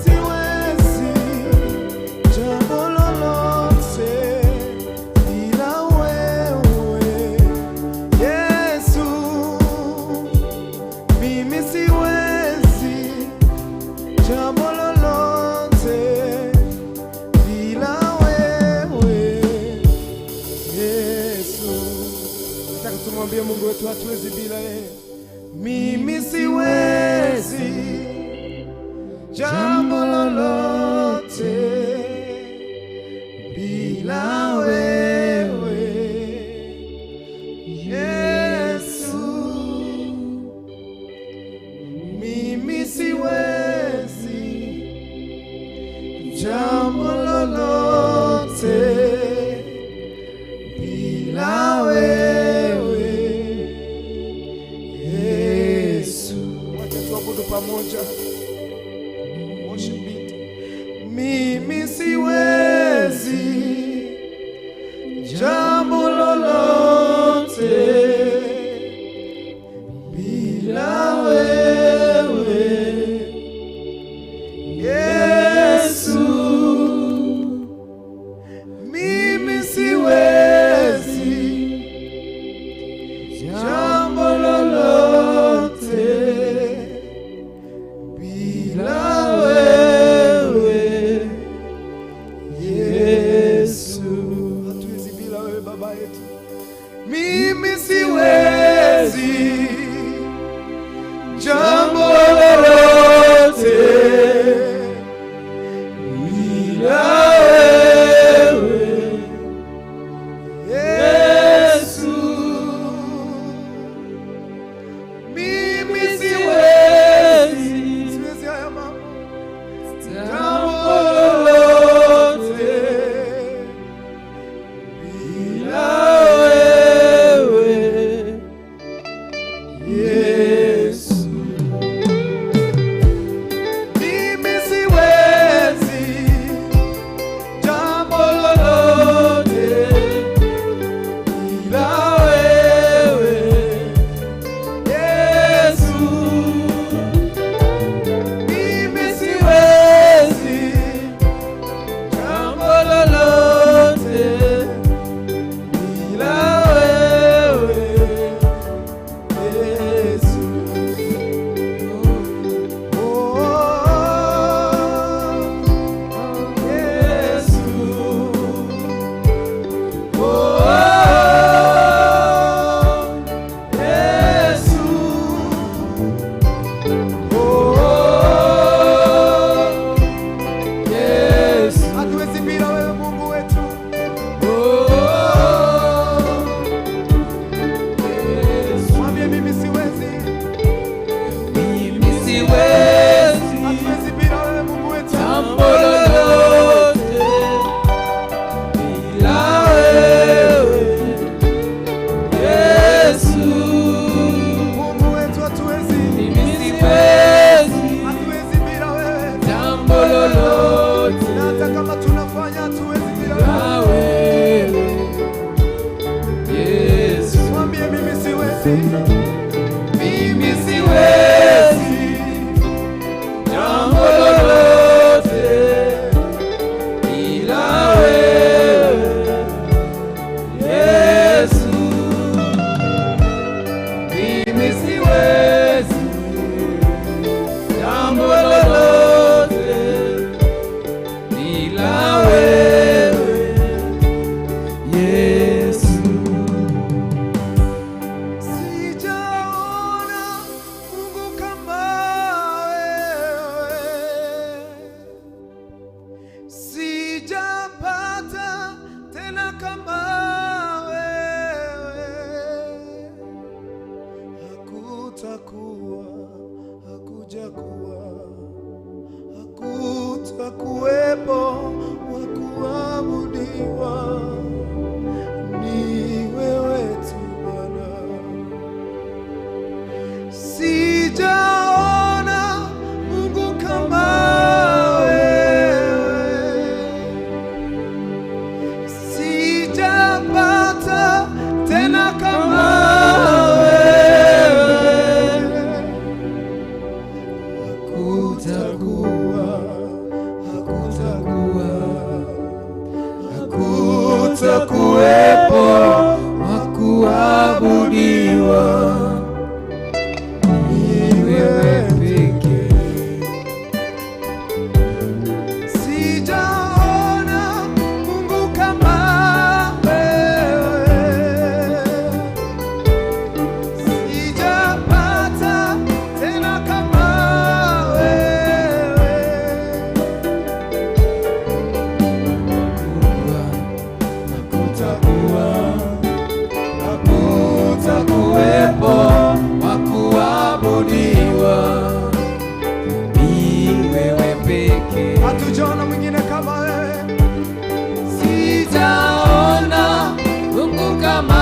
D: Siwezi jambo lolote bila wewe Yesu. Mimi siwezi jambo lolote bila wewe Yesu. Nataka tumwambie Mungu wetu hatuwezi bila yeye. Mimi siwezi jambo lolote bila wewe Yesu. Mimi siwezi jambo lolote bila wewe Yesu. Wacha tuabudu pamoja. Worship beat. Mimi siwezi jambo lolote bila wewe Yesu. Mimi siwezi jambo lolote bila wewe Yesu. Hatuwezi bila wewe Baba yetu. Mimi siwezi jambo lolote bila wewe Yesu. Mimi siwezi haya mambo, jambo lolote bila wewe Yesu. Mimi siwezi jambo lolote bila wewe Yesu. Mimi siwezi jambo lolote bila wewe Yesu. Oh, Yesu. Oh, Yesu. Yesu. Hatuwezi bila wewe Mungu wetu. Yesu. Mwambie mimi siwezi. Mimi siwezi. Hatuwezi bila wewe Mungu wetu. Jambo lolote bila wewe Yesu. Mungu wetu hatuwezi. Mimi siwezi. Hatuwezi bila wewe. Jambo lolote. Na hata kama tunafanya hatuwezi bila wewe Yesu. Mwambie mimi siwezi. Mimi siwezi jambo lolote bila wewe Yesu. Mimi siwezi jambo lolote bila wewe Yesu. Sijaona Mungu kama wewe, sijapata tena kama wewe. Hakutakuwa, hakujakuwa, hakutakuwepo wa kuabudiwa, ni wewe tu Bwana. Sijaona Mungu kama wewe, sijapata tena kama wewe. Hakutakuwa, hakutakuwa, hakutakuwepo wa kuabudiwa, ni wewe pekee. Sijaona Mungu kama wewe, sijapata tena kama wewe. Hakutakuwa, hakutakuwepo wa kuabudiwa, ni wewe pekee. Hatujaona mwingine kama
C: sijaona Mungu kama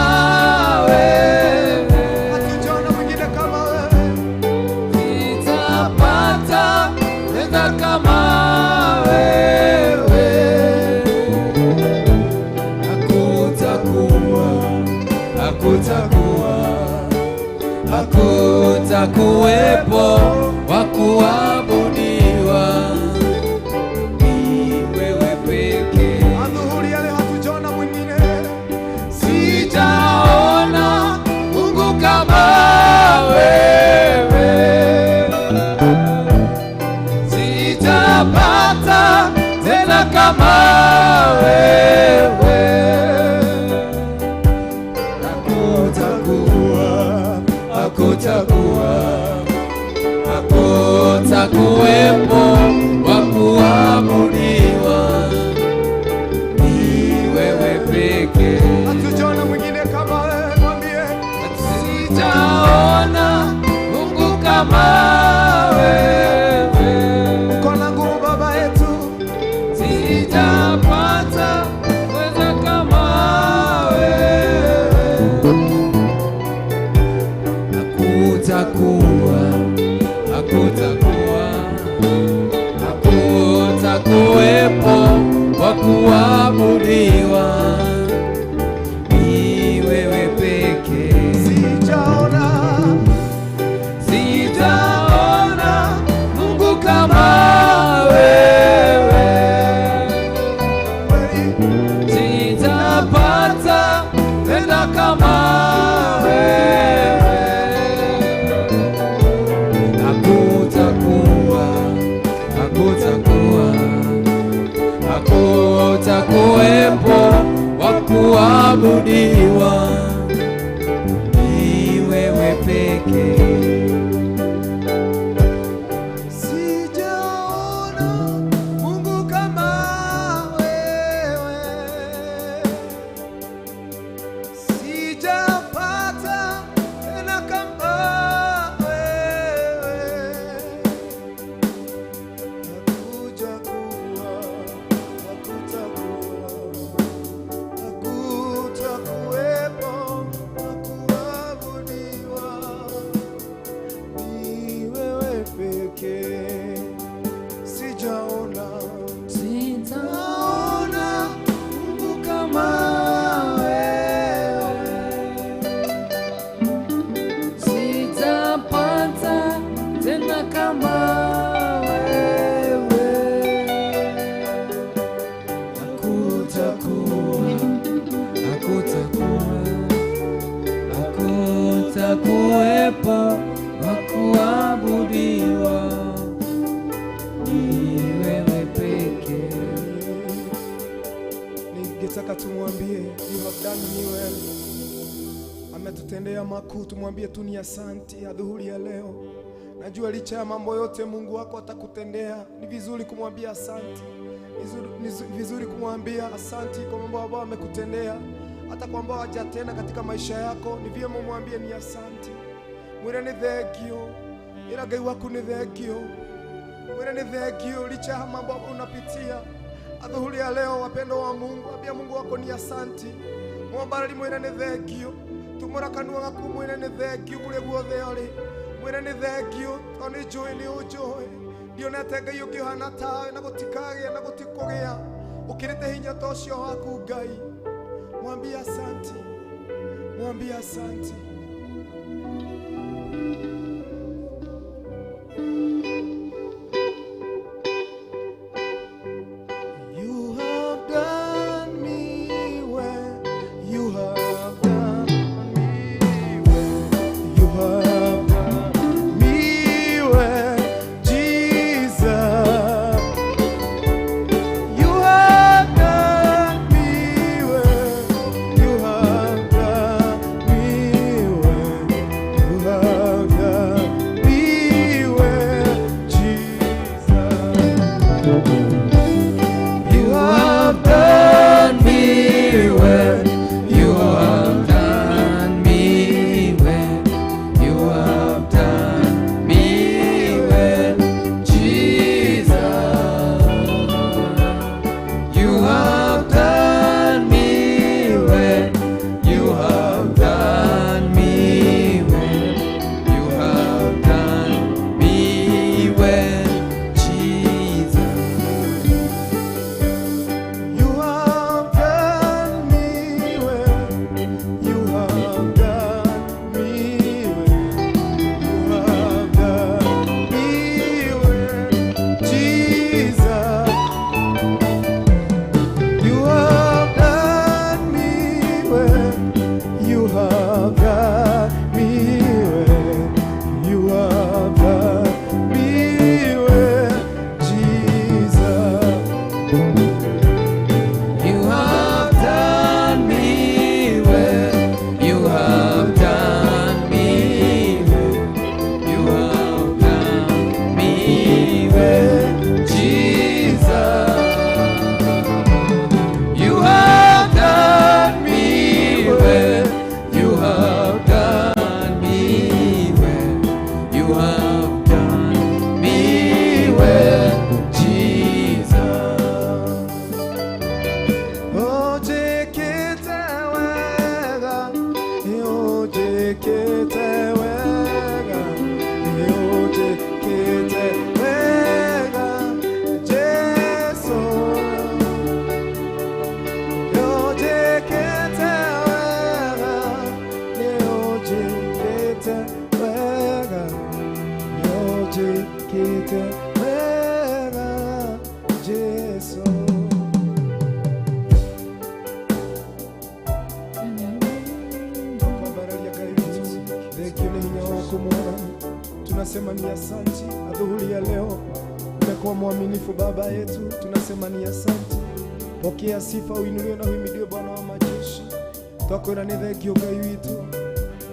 C: wewe,
D: hatujaona mwingine kama wewe,
C: sitapata tena kama wewe, hakutakuwepo wa kuabudiwa, ni wewe pekee.
D: adhuhuri ya leo hatujaona mwingine,
C: Sijaona Mungu kama wewe, sitapata tena kama wewe, hakutakuwepo wa kuabudiwa, ni wewe pekee.
D: hatujaona mwingine kama wewe, mwambie
C: Sijaona Mungu kama wewe,
D: uko na nguvu Baba yetu,
C: sitapata weza kama wewe, hakutakuwepo wa kuabudiwa, ni wewe pekee.
D: sijaona
C: Mungu kama wewe,
D: kweli,
C: sitapata tena kama wewe, hakutakuwepo wa kuabudiwa, ni wewe pekee.
D: sijaona Mungu kama wewe, sijapata tena kama wewe, hakutakuwepo wa kuabudiwa, ni wewe pekee. Sijaona
C: Mungu kama wewe, sitapata tena kama wewe, hakutakuwepo wa kuabudiwa, ni wewe pekee.
D: ningetaka tumwambie you have done me well, ametutendea makuu. Tumwambie tu ni asanti adhuhuri ya leo. Najua licha ya mambo yote Mungu wako atakutendea. Ni vizuri kumwambia asanti, ni vizuri kumwambia asanti kwa mambo ambayo amekutendea, hata kwa ambao hajatenda katika maisha yako. Ni vyema mwambie ni asanti, mwire ni thengio, ila Ngai waku ni thengio, mwire ni thengio licha ya mambo unapitia. Adhuhuri ya leo wapendo wa Mungu, ambia Mungu wako ni asanti, mwabarali mwire ni thengio, tumura kanua gaku mwire ni thengio kule guothe ari, mwire ni thengio tondũ njũĩ nĩ ũnjũĩ, ndionete Ngai ũngĩhana tawe na gũtikagĩa na gũtikũgĩa ũkĩrĩte hinya ta ũcio waku Ngai. Mwambie asanti, mwambie asanti. You have done me well, you have done me well, you have done me well, Jesus. You have done me well, you have done me
C: You have done me well. You have done me well. You have done me well, Jesus. You have done me well. You have done me well. You have done me well, Jesus.
D: Oh, jekete wega, oh, jekete wega, oh, jekete wega, Jesu. Oh, jekete wega, oh, jekete wega, oh, jekete wega, Jesu. Tunasema ni asante adhuhuri ya leo, umekuwa mwaminifu Baba yetu, tunasema ni asante. Pokea sifa, uinuliwe na uhimidiwe Bwana wa majeshi. Twakwĩra nĩ thengio Ngai witũ,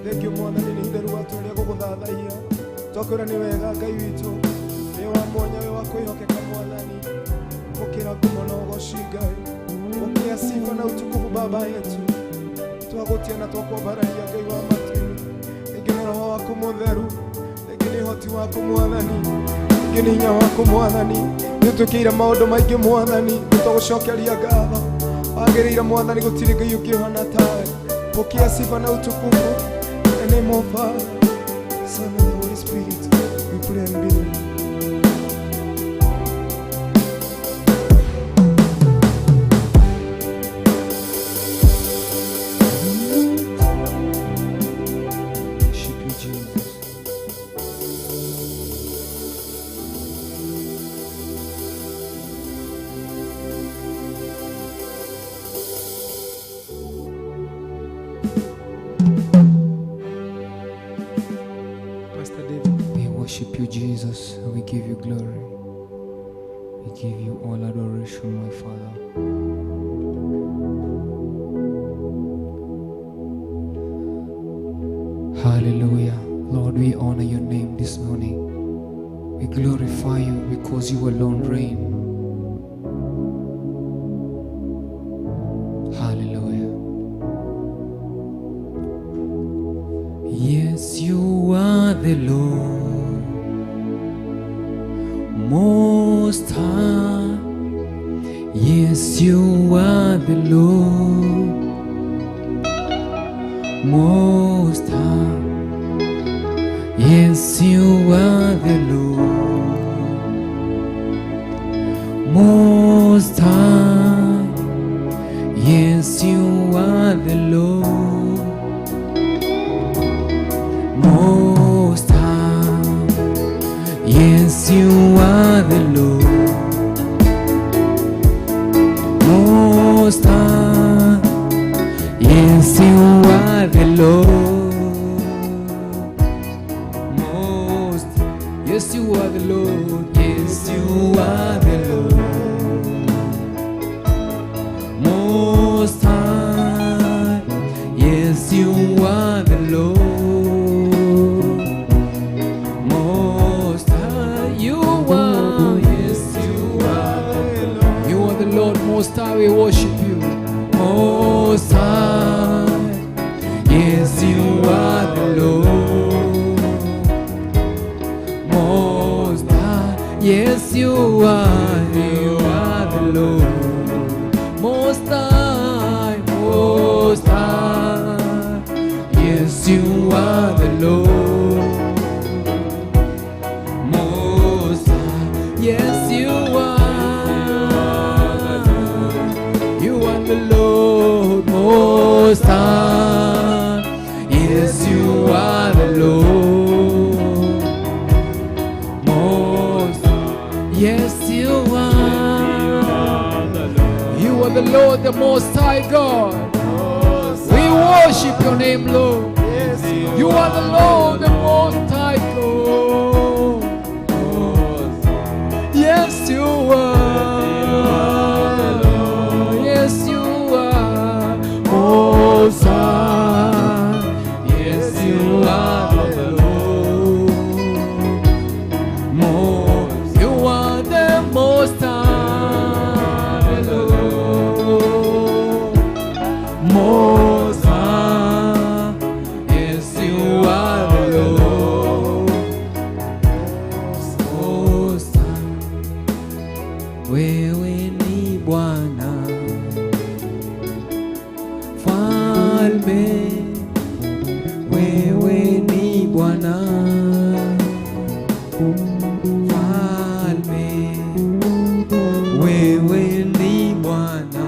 D: thengio Mwathani nĩ ihinda rĩu watũũria gũgũthathaiya. Twakwĩra nĩ wega Ngai witũ, nĩ wa mwanya, wĩ wa kwĩhokeka Mwathani. Pokea ngumo na ũgooci Ngai, pokea sifa na utukufu Baba yetu. Twagũtia na twakwambararia Ngai wa matu, rĩngĩ nĩ Roho waku Mũtheru, rĩngĩ nĩ ũhoti waku Mwathani, rĩngĩ nĩ hinya waku Mwathani. Nĩũtwĩkĩire maũndũ maingĩ Mwathani, nĩtwagũcokeria ngatho. Wagĩrĩire Mwathani, gũtirĩ Ngai ũngĩ ũhana tawe. Pokea sifa na utukufu. In the name of Father, Son and the Holy Spirit, we pray and believe. Worship you, Jesus. Pastor David.
C: We worship you, Jesus. We give you glory. We give you all adoration, my Father. Hallelujah. Lord, we honor your name this morning. We glorify you because you alone reign. Hallelujah. Yes, you are the Lord, Most High. Yes, you are the Lord, Most High. Yes, you are the Lord, Most High. Yes, you are the Lord, Most High. Yes, you are the Lord, Most High. Yes, you are the Lord, Most. Yes, you are the Lord. Yes, you are the Lord, Most High. Yes, you are the Lord, Most High. You are. Yes, you are. You are the Lord Most High. We worship you, Most High. Yes, you are the Lord, Most High. Yes, you are. You are the Lord, Most High, Most High. Yes, you are the Lord, Most High. Yes, you are. You are the Lord, Most High. Yes, you are the Lord, Most High. Yes, you are. You are the Lord, the Most High God. We worship your name, Lord. You are the Lord, the Most High God. Yes, you are. wewe ni Bwana Falme, wewe ni Bwana Falme, wewe ni Bwana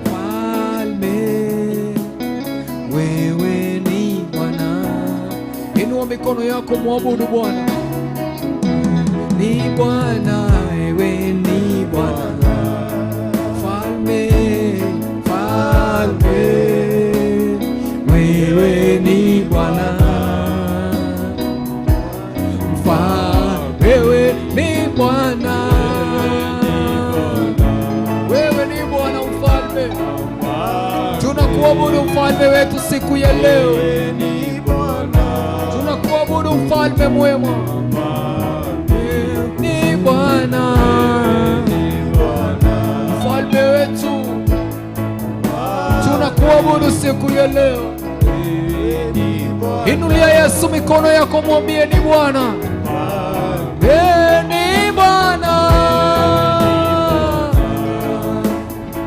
C: Falme, wewe ni Bwana. Inua mikono yako muabudu Bwana. Ni Bwana, wewe ni Bwana Falme, Falme, wewe ni Bwana Mfalme, wewe ni Bwana, wewe ni Bwana Mfalme. Tunakuabudu Mfalme wetu siku ya leo, tunakuabudu Mfalme mwema. Ni Bwana Mfalme wetu, tunakuabudu siku ya leo. Inulia Yesu mikono yako, mwambie ni Bwana. Ni Bwana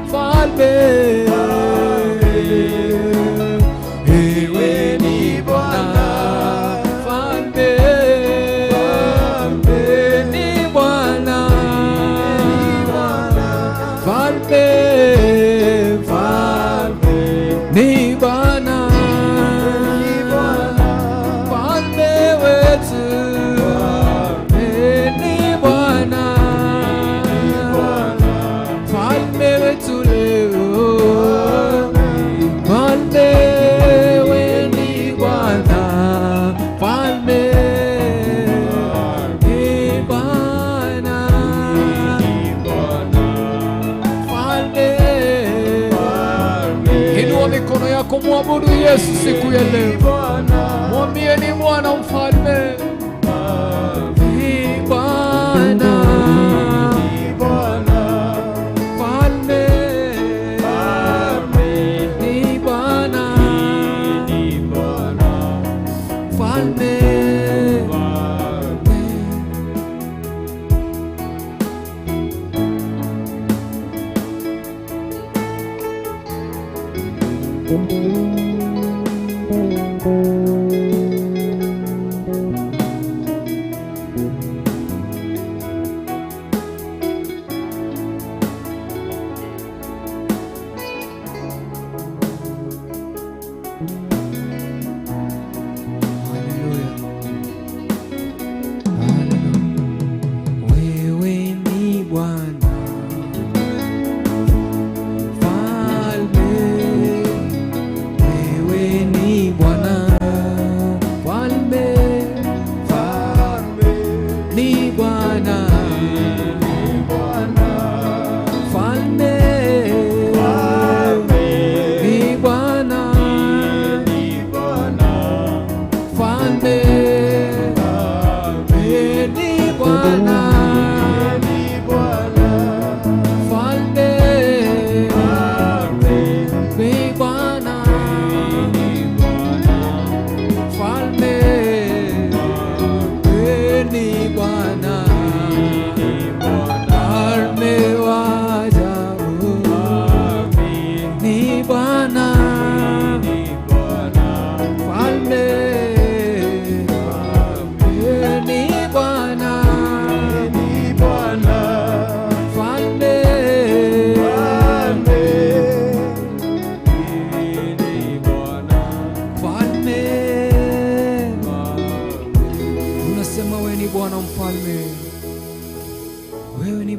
C: Mfalme, wewe ni Bwana Mfalme, ni Bwana Mfalme, Mfalme, ni Bwana Mfalme wetu, ni Bwana Mfalme wetu leo. Mfalme wewe ni Bwana Mfalme, ni Bwana Mfalme. Inua mikono yako, muabudu Yesu siku ya leo, mwambie ni Bwana Mfalme, ni Bwana Mfalme, ni Bwana Mfalme.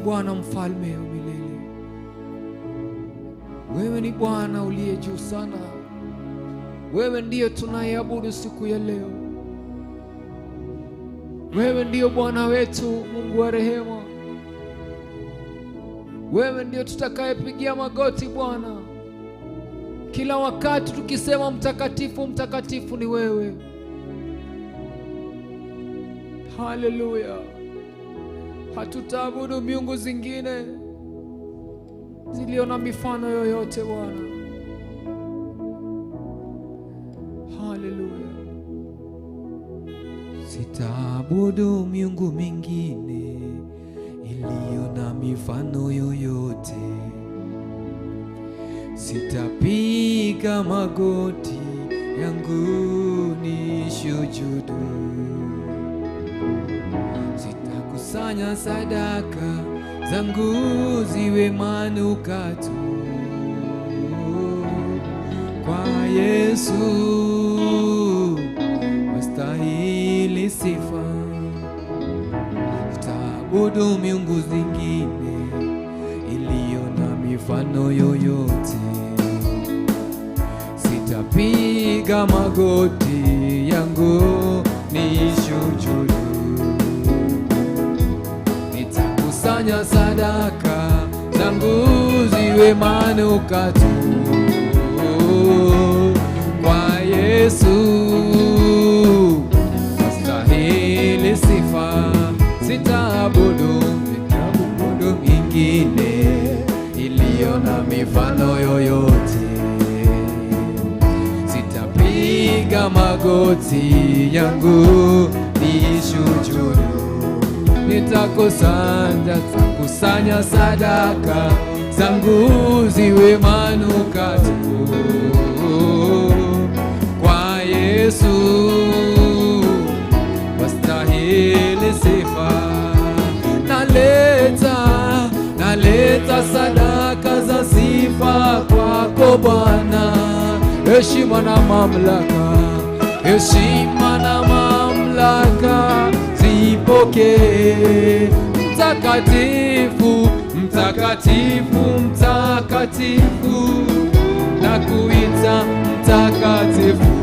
C: Bwana mfalme wa milele, wewe ni Bwana uliye juu sana. Wewe ndiyo tunayeabudu siku ya leo. Wewe ndiyo Bwana wetu, Mungu wa rehema. Wewe ndiyo tutakayepigia magoti Bwana kila wakati tukisema mtakatifu, mtakatifu ni wewe. Haleluya. Hatutaabudu miungu zingine zilio na mifano yoyote Bwana. Haleluya.
E: Sitaabudu miungu mingine
C: mifano yoyote, sitapiga magoti yangu nishujudu, sitakusanya sadaka zangu ziwe manukato kwa Yesu, wastahili sifa. Sitaabudu miungu zingine iliyo na mifano yoyote, sitapiga magoti yangu nishujudu, nitakusanya sadaka zangu ziwe manukato kwa Yesu, wastahili sifa. Sitaabudu mingine iliyo na mifano yoyote, sitapiga magoti yangu nishujudu, nitakusanya sadaka zangu ziwe manukato kwa Yesu, wastahili sifa. Naleta sadaka za sifa kwako Bwana, heshima na mamlaka, heshima na mamlaka zipokee. Mtakatifu, mtakatifu, mtakatifu, na kuita mtakatifu,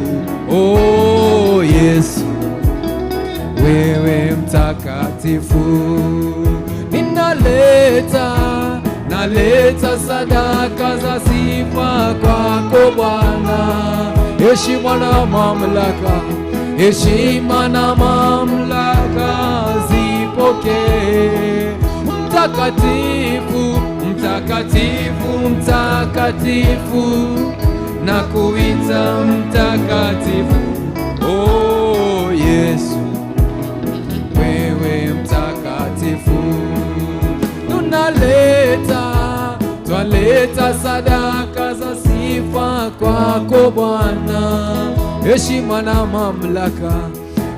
C: oh Yesu, wewe mtakatifu. Naleta sadaka za sifa kwako Bwana, heshima na mamlaka, heshima na mamlaka zipokee. Mtakatifu, mtakatifu, mtakatifu, na kuita mtakatifu, oh Yesu, wewe mtakatifu. Twaleta sadaka za sifa kwako Bwana, heshima na mamlaka,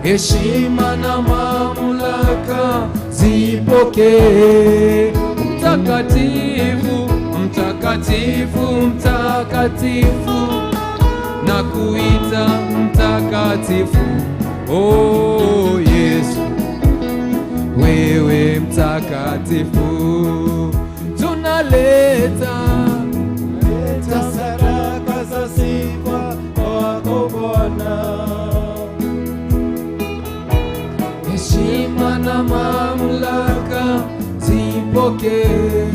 C: heshima na mamlaka zipokee. Mtakatifu, mtakatifu, mtakatifu, na kuita mtakatifu, oh Yesu, wewe mtakatifu. Tunaleta
D: sadaka za sifa kwako Bwana,
C: heshima na mamlaka zipokee.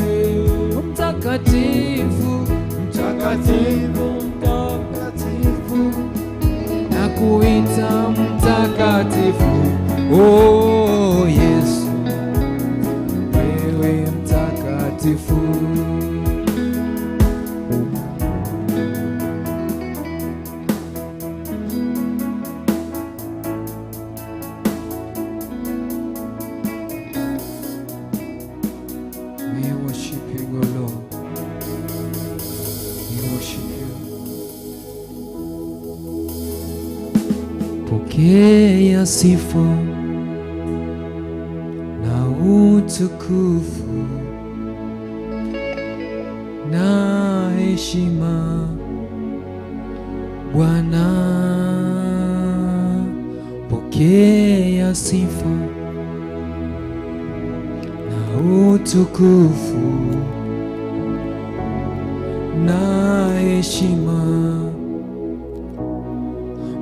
C: Mtakatifu, mtakatifu, mtakatifu, na kuita mtakatifu, oh Yesu, wewe mtakatifu. We worship you, O Lord. We worship you. Pokea sifa na utukufu na heshima Bwana, pokea sifa na utukufu na heshima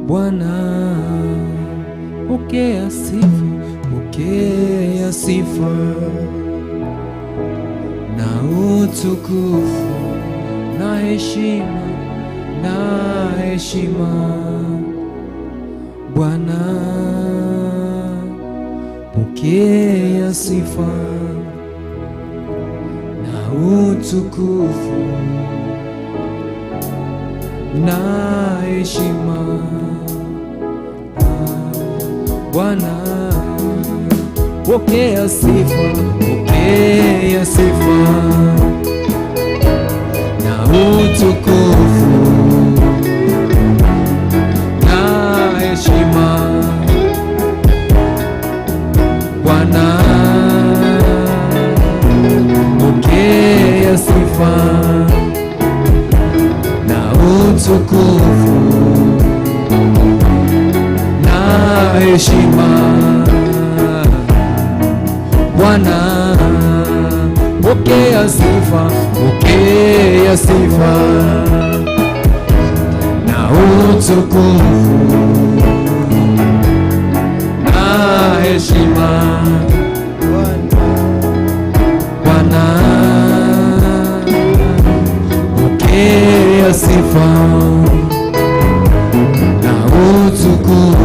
C: Bwana, pokea sifa, pokea sifa na utukufu na heshima, na heshima Bwana, pokea sifa na utukufu na heshima Bwana, pokea sifa, pokea sifa utukufu na heshima. Bwana, pokea sifa, pokea sifa na utukufu na heshima. Bwana, pokea sifa na utukufu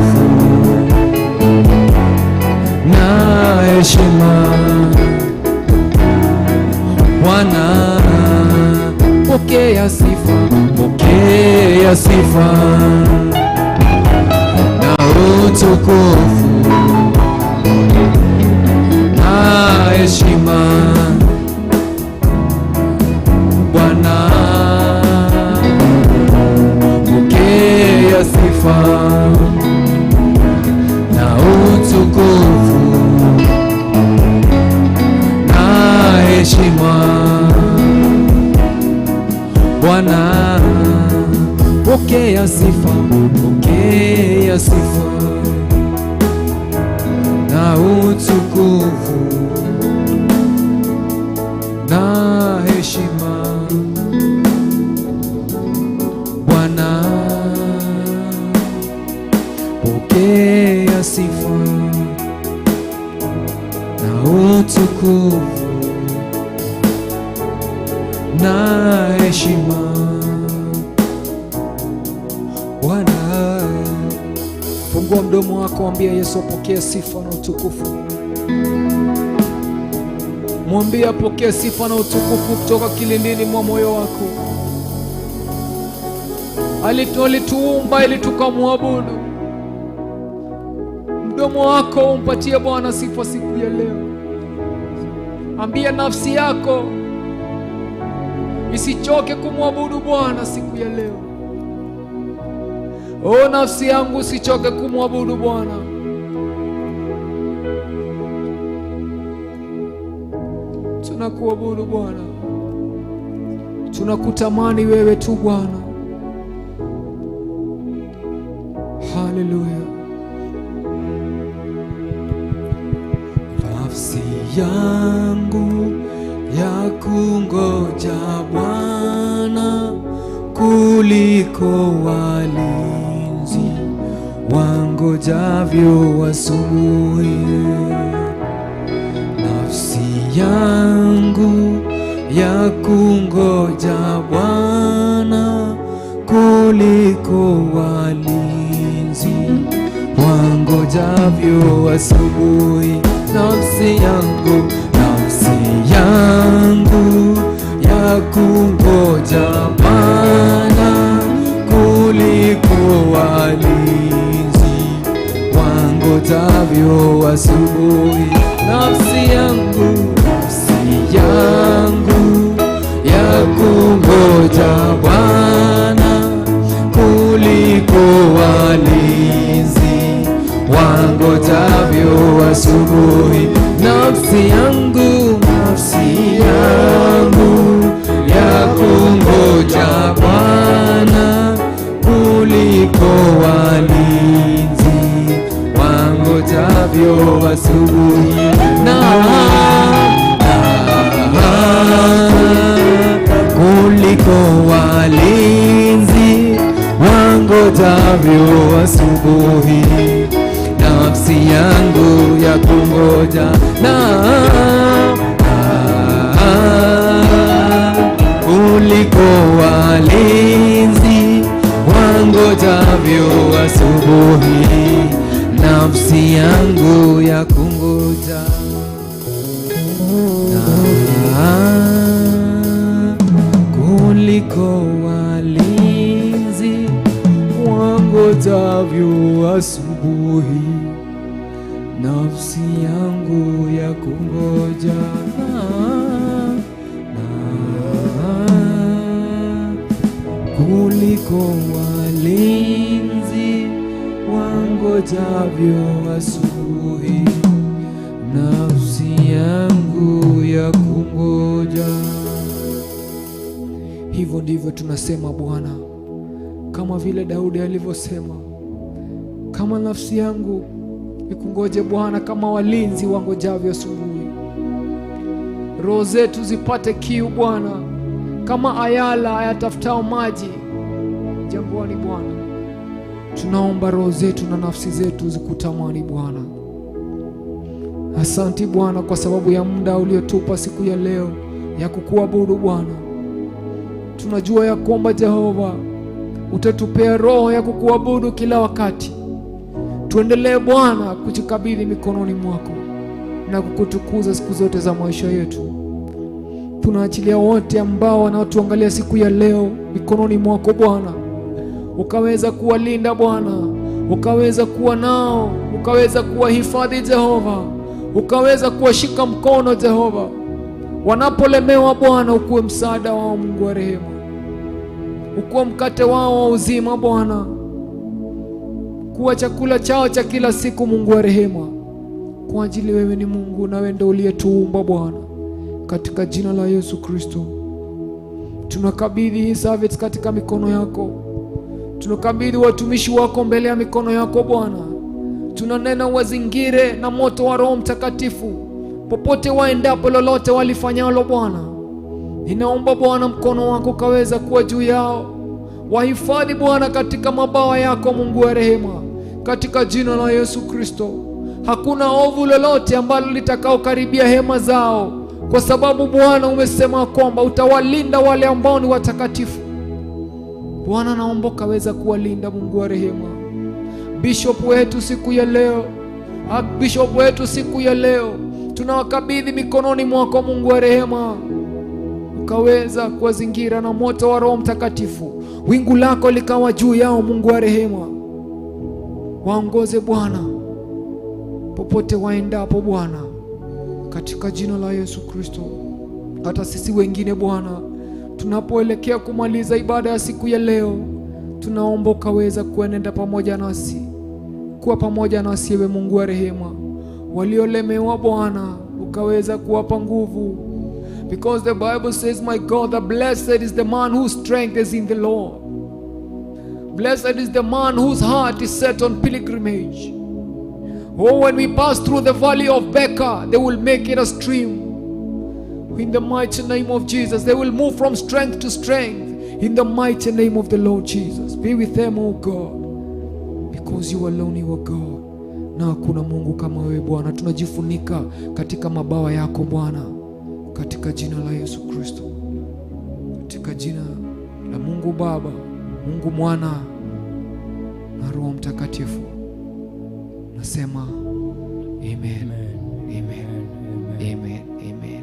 C: na heshima. Bwana, pokea sifa, pokea sifa na utukufu na heshima. Bwana, pokea sifa na utukufu na heshima. Bwana, pokea sifa, pokea sifa na utukufu na heshima. Bwana, pokea sifa na utukufu na heshima. Bwana, fungua mdomo wako, mwambie Yesu apokee sifa na utukufu. Mwambie apokee sifa na utukufu kutoka kilindini mwa moyo wako. Alituumba ili tukamwabudu. Mdomo wako umpatie Bwana sifa siku ya leo. Ambia nafsi yako isichoke kumwabudu Bwana siku ya leo. O nafsi yangu, usichoke kumwabudu Bwana. Tunakuabudu Bwana, tunakutamani wewe tu Bwana. Haleluya. Nafsi yangu ya kungoja Bwana kuliko walinzi wangojavyo asubuhi. Nafsi yangu ya kungoja Bwana kuliko walinzi wangojavyo asubuhi. Nafsi yangu, nafsi yangu ya kungoja Bwana kuliko walinzi wangojavyo asubuhi. Nafsi yangu, nafsi yangu ya kungoja Bwana kuliko walinzi wangojavyo asubuhi. Nafsi yangu, nafsi yangu ya kungoja Bwana kuliko walinzi wangojavyo asubuhi. Kuliko walinzi wangojavyo asubuhi. Nafsi yangu ya kungoja kuliko walinzi wangojavyo asubuhi. Nafsi yangu ya kungoja kuliko walinzi wangojavyo asubuhi. Nafsi yangu ya kungoja kuliko walinzi wangojavyo asubuhi. Nafsi yangu ya kungoja. Hivyo ndivyo tunasema Bwana, kama vile Daudi alivyosema, kama nafsi yangu ikungoje Bwana, kama walinzi wangojavyo asubuhi. Roho zetu zipate kiu Bwana, kama ayala ayatafutao maji jangwani Bwana. Tunaomba roho zetu na nafsi zetu zikutamani Bwana. Asanti Bwana kwa sababu ya muda uliotupa siku ya leo ya kukuabudu Bwana. Tunajua ya kwamba Jehova utatupea roho ya kukuabudu kila wakati. Tuendelee Bwana kujikabidhi mikononi mwako na kukutukuza siku zote za maisha yetu. Tunaachilia wote ambao wanaotuangalia siku ya leo mikononi mwako Bwana. Ukaweza kuwalinda Bwana, ukaweza kuwa nao, ukaweza kuwahifadhi Jehova, ukaweza kuwashika mkono Jehova. Wanapolemewa Bwana, ukuwe msaada wao Mungu wa rehema, ukuwe mkate wao wa uzima Bwana, kuwa chakula chao cha kila siku Mungu wa rehema, kwa ajili wewe ni Mungu na wewe ndio uliyetuumba Bwana. Katika jina la Yesu Kristo tunakabidhi hii service katika mikono yako. Tunakabidhi watumishi wako mbele ya mikono yako Bwana. Tunanena wazingire na moto wa Roho Mtakatifu popote waendapo, lolote walifanyalo Bwana. Ninaomba Bwana mkono wako kaweza kuwa juu yao. Wahifadhi Bwana katika mabawa yako Mungu wa rehema, katika jina la Yesu Kristo. Hakuna ovu lolote ambalo litakao karibia hema zao, kwa sababu Bwana umesema kwamba utawalinda wale ambao ni watakatifu. Bwana naomba kaweza kuwalinda Mungu wa rehema. Bishop wetu siku ya leo, Bishop wetu siku ya leo tunawakabidhi mikononi mwako Mungu wa rehema. Ukaweza kuwazingira na moto wa Roho Mtakatifu. Wingu lako likawa juu yao Mungu wa rehema. Waongoze Bwana popote waendapo Bwana, katika jina la Yesu Kristo. Hata sisi wengine Bwana, tunapoelekea kumaliza ibada ya siku ya leo, tunaomba ukaweza kuenenda pamoja nasi, kuwa pamoja nasi ewe Mungu wa rehema. Waliolemewa Bwana, ukaweza kuwapa nguvu, because the Bible says, my God, the blessed is the man whose strength is in the Lord. Blessed is the man whose heart is set on pilgrimage. Oh, when we pass through the valley of Becca, they will make it a stream. In the mighty name of Jesus, they will move from strength to strength. In the mighty name of the Lord Jesus, be with them, oh God, because you alone you are God. Na hakuna Mungu kama wewe Bwana. Tunajifunika katika mabawa yako Bwana, katika jina la Yesu Kristo, katika jina la Mungu Baba, Mungu Mwana na Roho Mtakatifu. Nasema amen. Amen. Amen. Amen.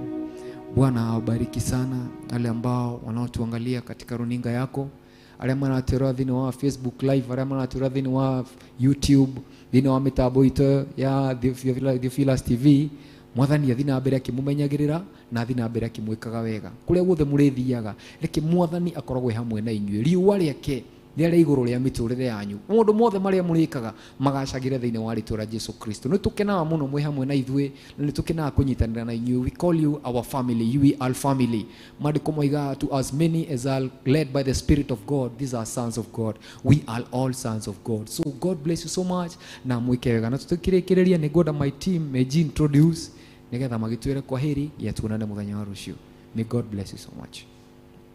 C: Bwana awabariki sana wale ambao wanaotuangalia katika runinga yako, wale wanatuona thini wa Facebook live, wale wanatuona thini wa YouTube, thini wa mitambo ito ya The Fillers TV. Mwathani athi na mbere akimumenyagirira na athi na mbere akimwikaga wega kuria guothe murithiaga. Reke Mwathani akoragwe hamwe na inyuĩ. Riũa rĩake rĩrĩa igũrũ rĩa mĩtũrĩre yanyu, maũndũ mothe marĩa mũrĩkaga magacagĩre thĩinĩ wa rĩtwa rĩa Jesũ Kristo. Nĩ tũkenaga mũno mwĩ hamwe na ithuĩ, na nĩ tũkenaga kũnyitanĩra na inyuĩ. We call you our family. We are family. Maandĩko moiga, to as many as are led by the Spirit of God, these are sons of God. We are all sons of God. So God bless you so much. Na mwĩke wega. Na tũkĩrĩkĩrĩria nĩ ngwenda my team meji introduce nigetha magĩtwĩre kwa heri ya tuonane mũthenya wa rũciũ. May God bless you so much.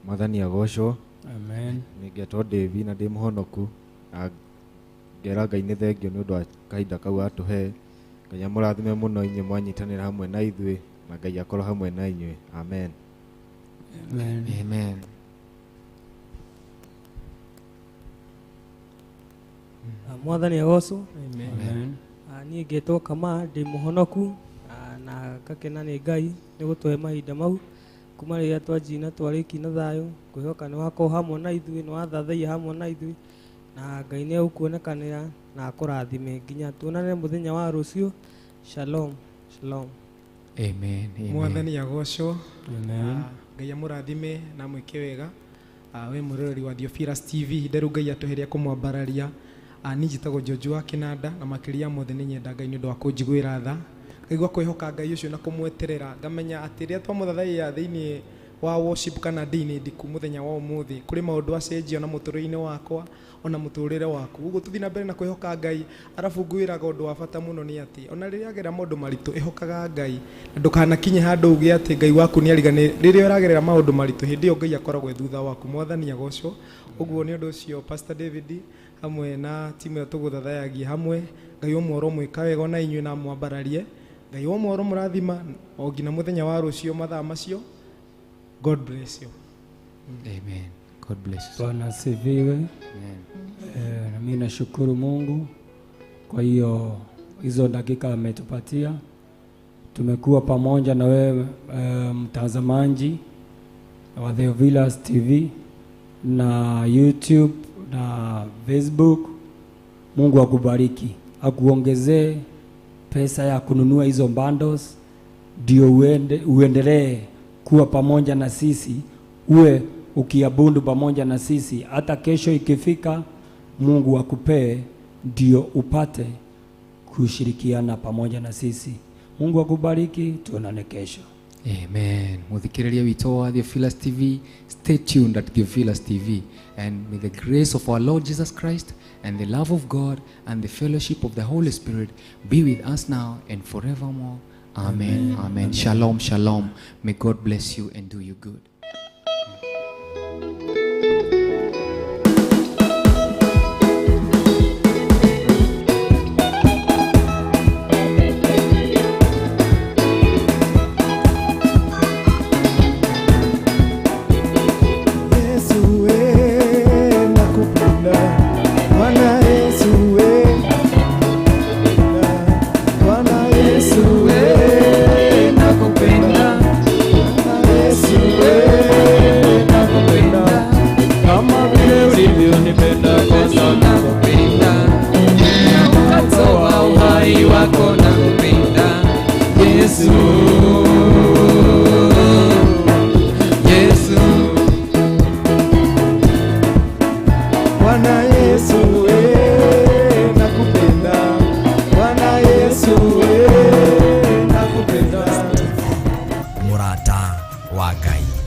E: Mwathani agocwo.
F: Amen.
E: Ningetwo David na ndĩ mũhonoku, na ngera Ngai nĩ thengio nĩ ũndũ wa kahinda kau atũhe. Ngai amũrathime mũno inyuĩ mwanyitanĩra hamwe na ithuĩ, na Ngai akorwo hamwe na inyuĩ. Amen.
F: Amen.
C: Amen.
G: Mwathani agocwo.
F: Amen.
G: Niĩ ngĩtwo Kama, ndĩ mũhonoku, na ngakena nĩ Ngai nĩ gũtũhe mahinda mau kuma rĩrĩa twanjina twarĩki na thayũ. Ngwĩhoka nĩ wakorwo hamwe na ithuĩ, nĩ wathathaia hamwe na ithuĩ, na Ngai nĩ egũkuonekanĩra na akũrathime nginya tuonane mũthenya wa rũciũ. Shalom. Shalom.
C: Amen.
D: Mwathani agocwo.
F: Amen.
D: Ngai amũrathime na mwĩke wega. We mũroreri wa The Fillers TV, ihinda rĩu Ngai atũheria kũmwambararia. Niĩ njĩtagwo Jojo wa Kĩnanda, na makĩria mothe nĩ nyenda Ngai nĩ ũndũ wa kũnjiguĩra tha. Ngaigua kwĩhoka Ngai ũcio na kũmweterera, ngamenya atĩ rĩrĩa twamũthathaiya thĩinĩ wa worship kana ndini Ndiku muthenya wa umuthi kuri maundu acenjio na muturire-ini wakwa ona muturire waku uguo tuthi na mbere na kwihoka Ngai arafu ngwiraga undu wa bata muno ni ati ona riria agera maundu maritu ihokaga Ngai na ndukanakinye handu ugi ati Ngai waku ni arigane riria uragerera maundu maritu hindi yo Ngai akoragwo thutha waku mwathani agocwo uguo ni undu ucio Pastor David hamwe na timu ya tuguthathayagia hamwe Ngai omworo mwika wega na inywe na mwambararie Ngai omworo murathima ogina muthenya wa rucio mathaa macio. God bless you.
E: Amen. God bless you.
F: Bwana asifiwe. Na mimi nashukuru Mungu kwa hiyo hizo dakika ametupatia. Tumekuwa pamoja na wewe mtazamaji wa The Villas TV na YouTube na Facebook. Mungu akubariki, akuongezee pesa ya kununua hizo bundles ndio uendelee kuwa pamoja na sisi, uwe ukiabudu pamoja na sisi. Hata kesho ikifika Mungu akupee ndio upate kushirikiana pamoja na sisi. Mungu akubariki, tuonane kesho.
H: Amen. Muthikiriria wito wa The Villas TV, stay tuned at The Villas TV, and may the grace of our Lord Jesus Christ and the love of God and the fellowship of the Holy Spirit be with us now and forevermore. Amen. Amen. Shalom, shalom. May God bless you and do you good.
B: Murata wa Ngai.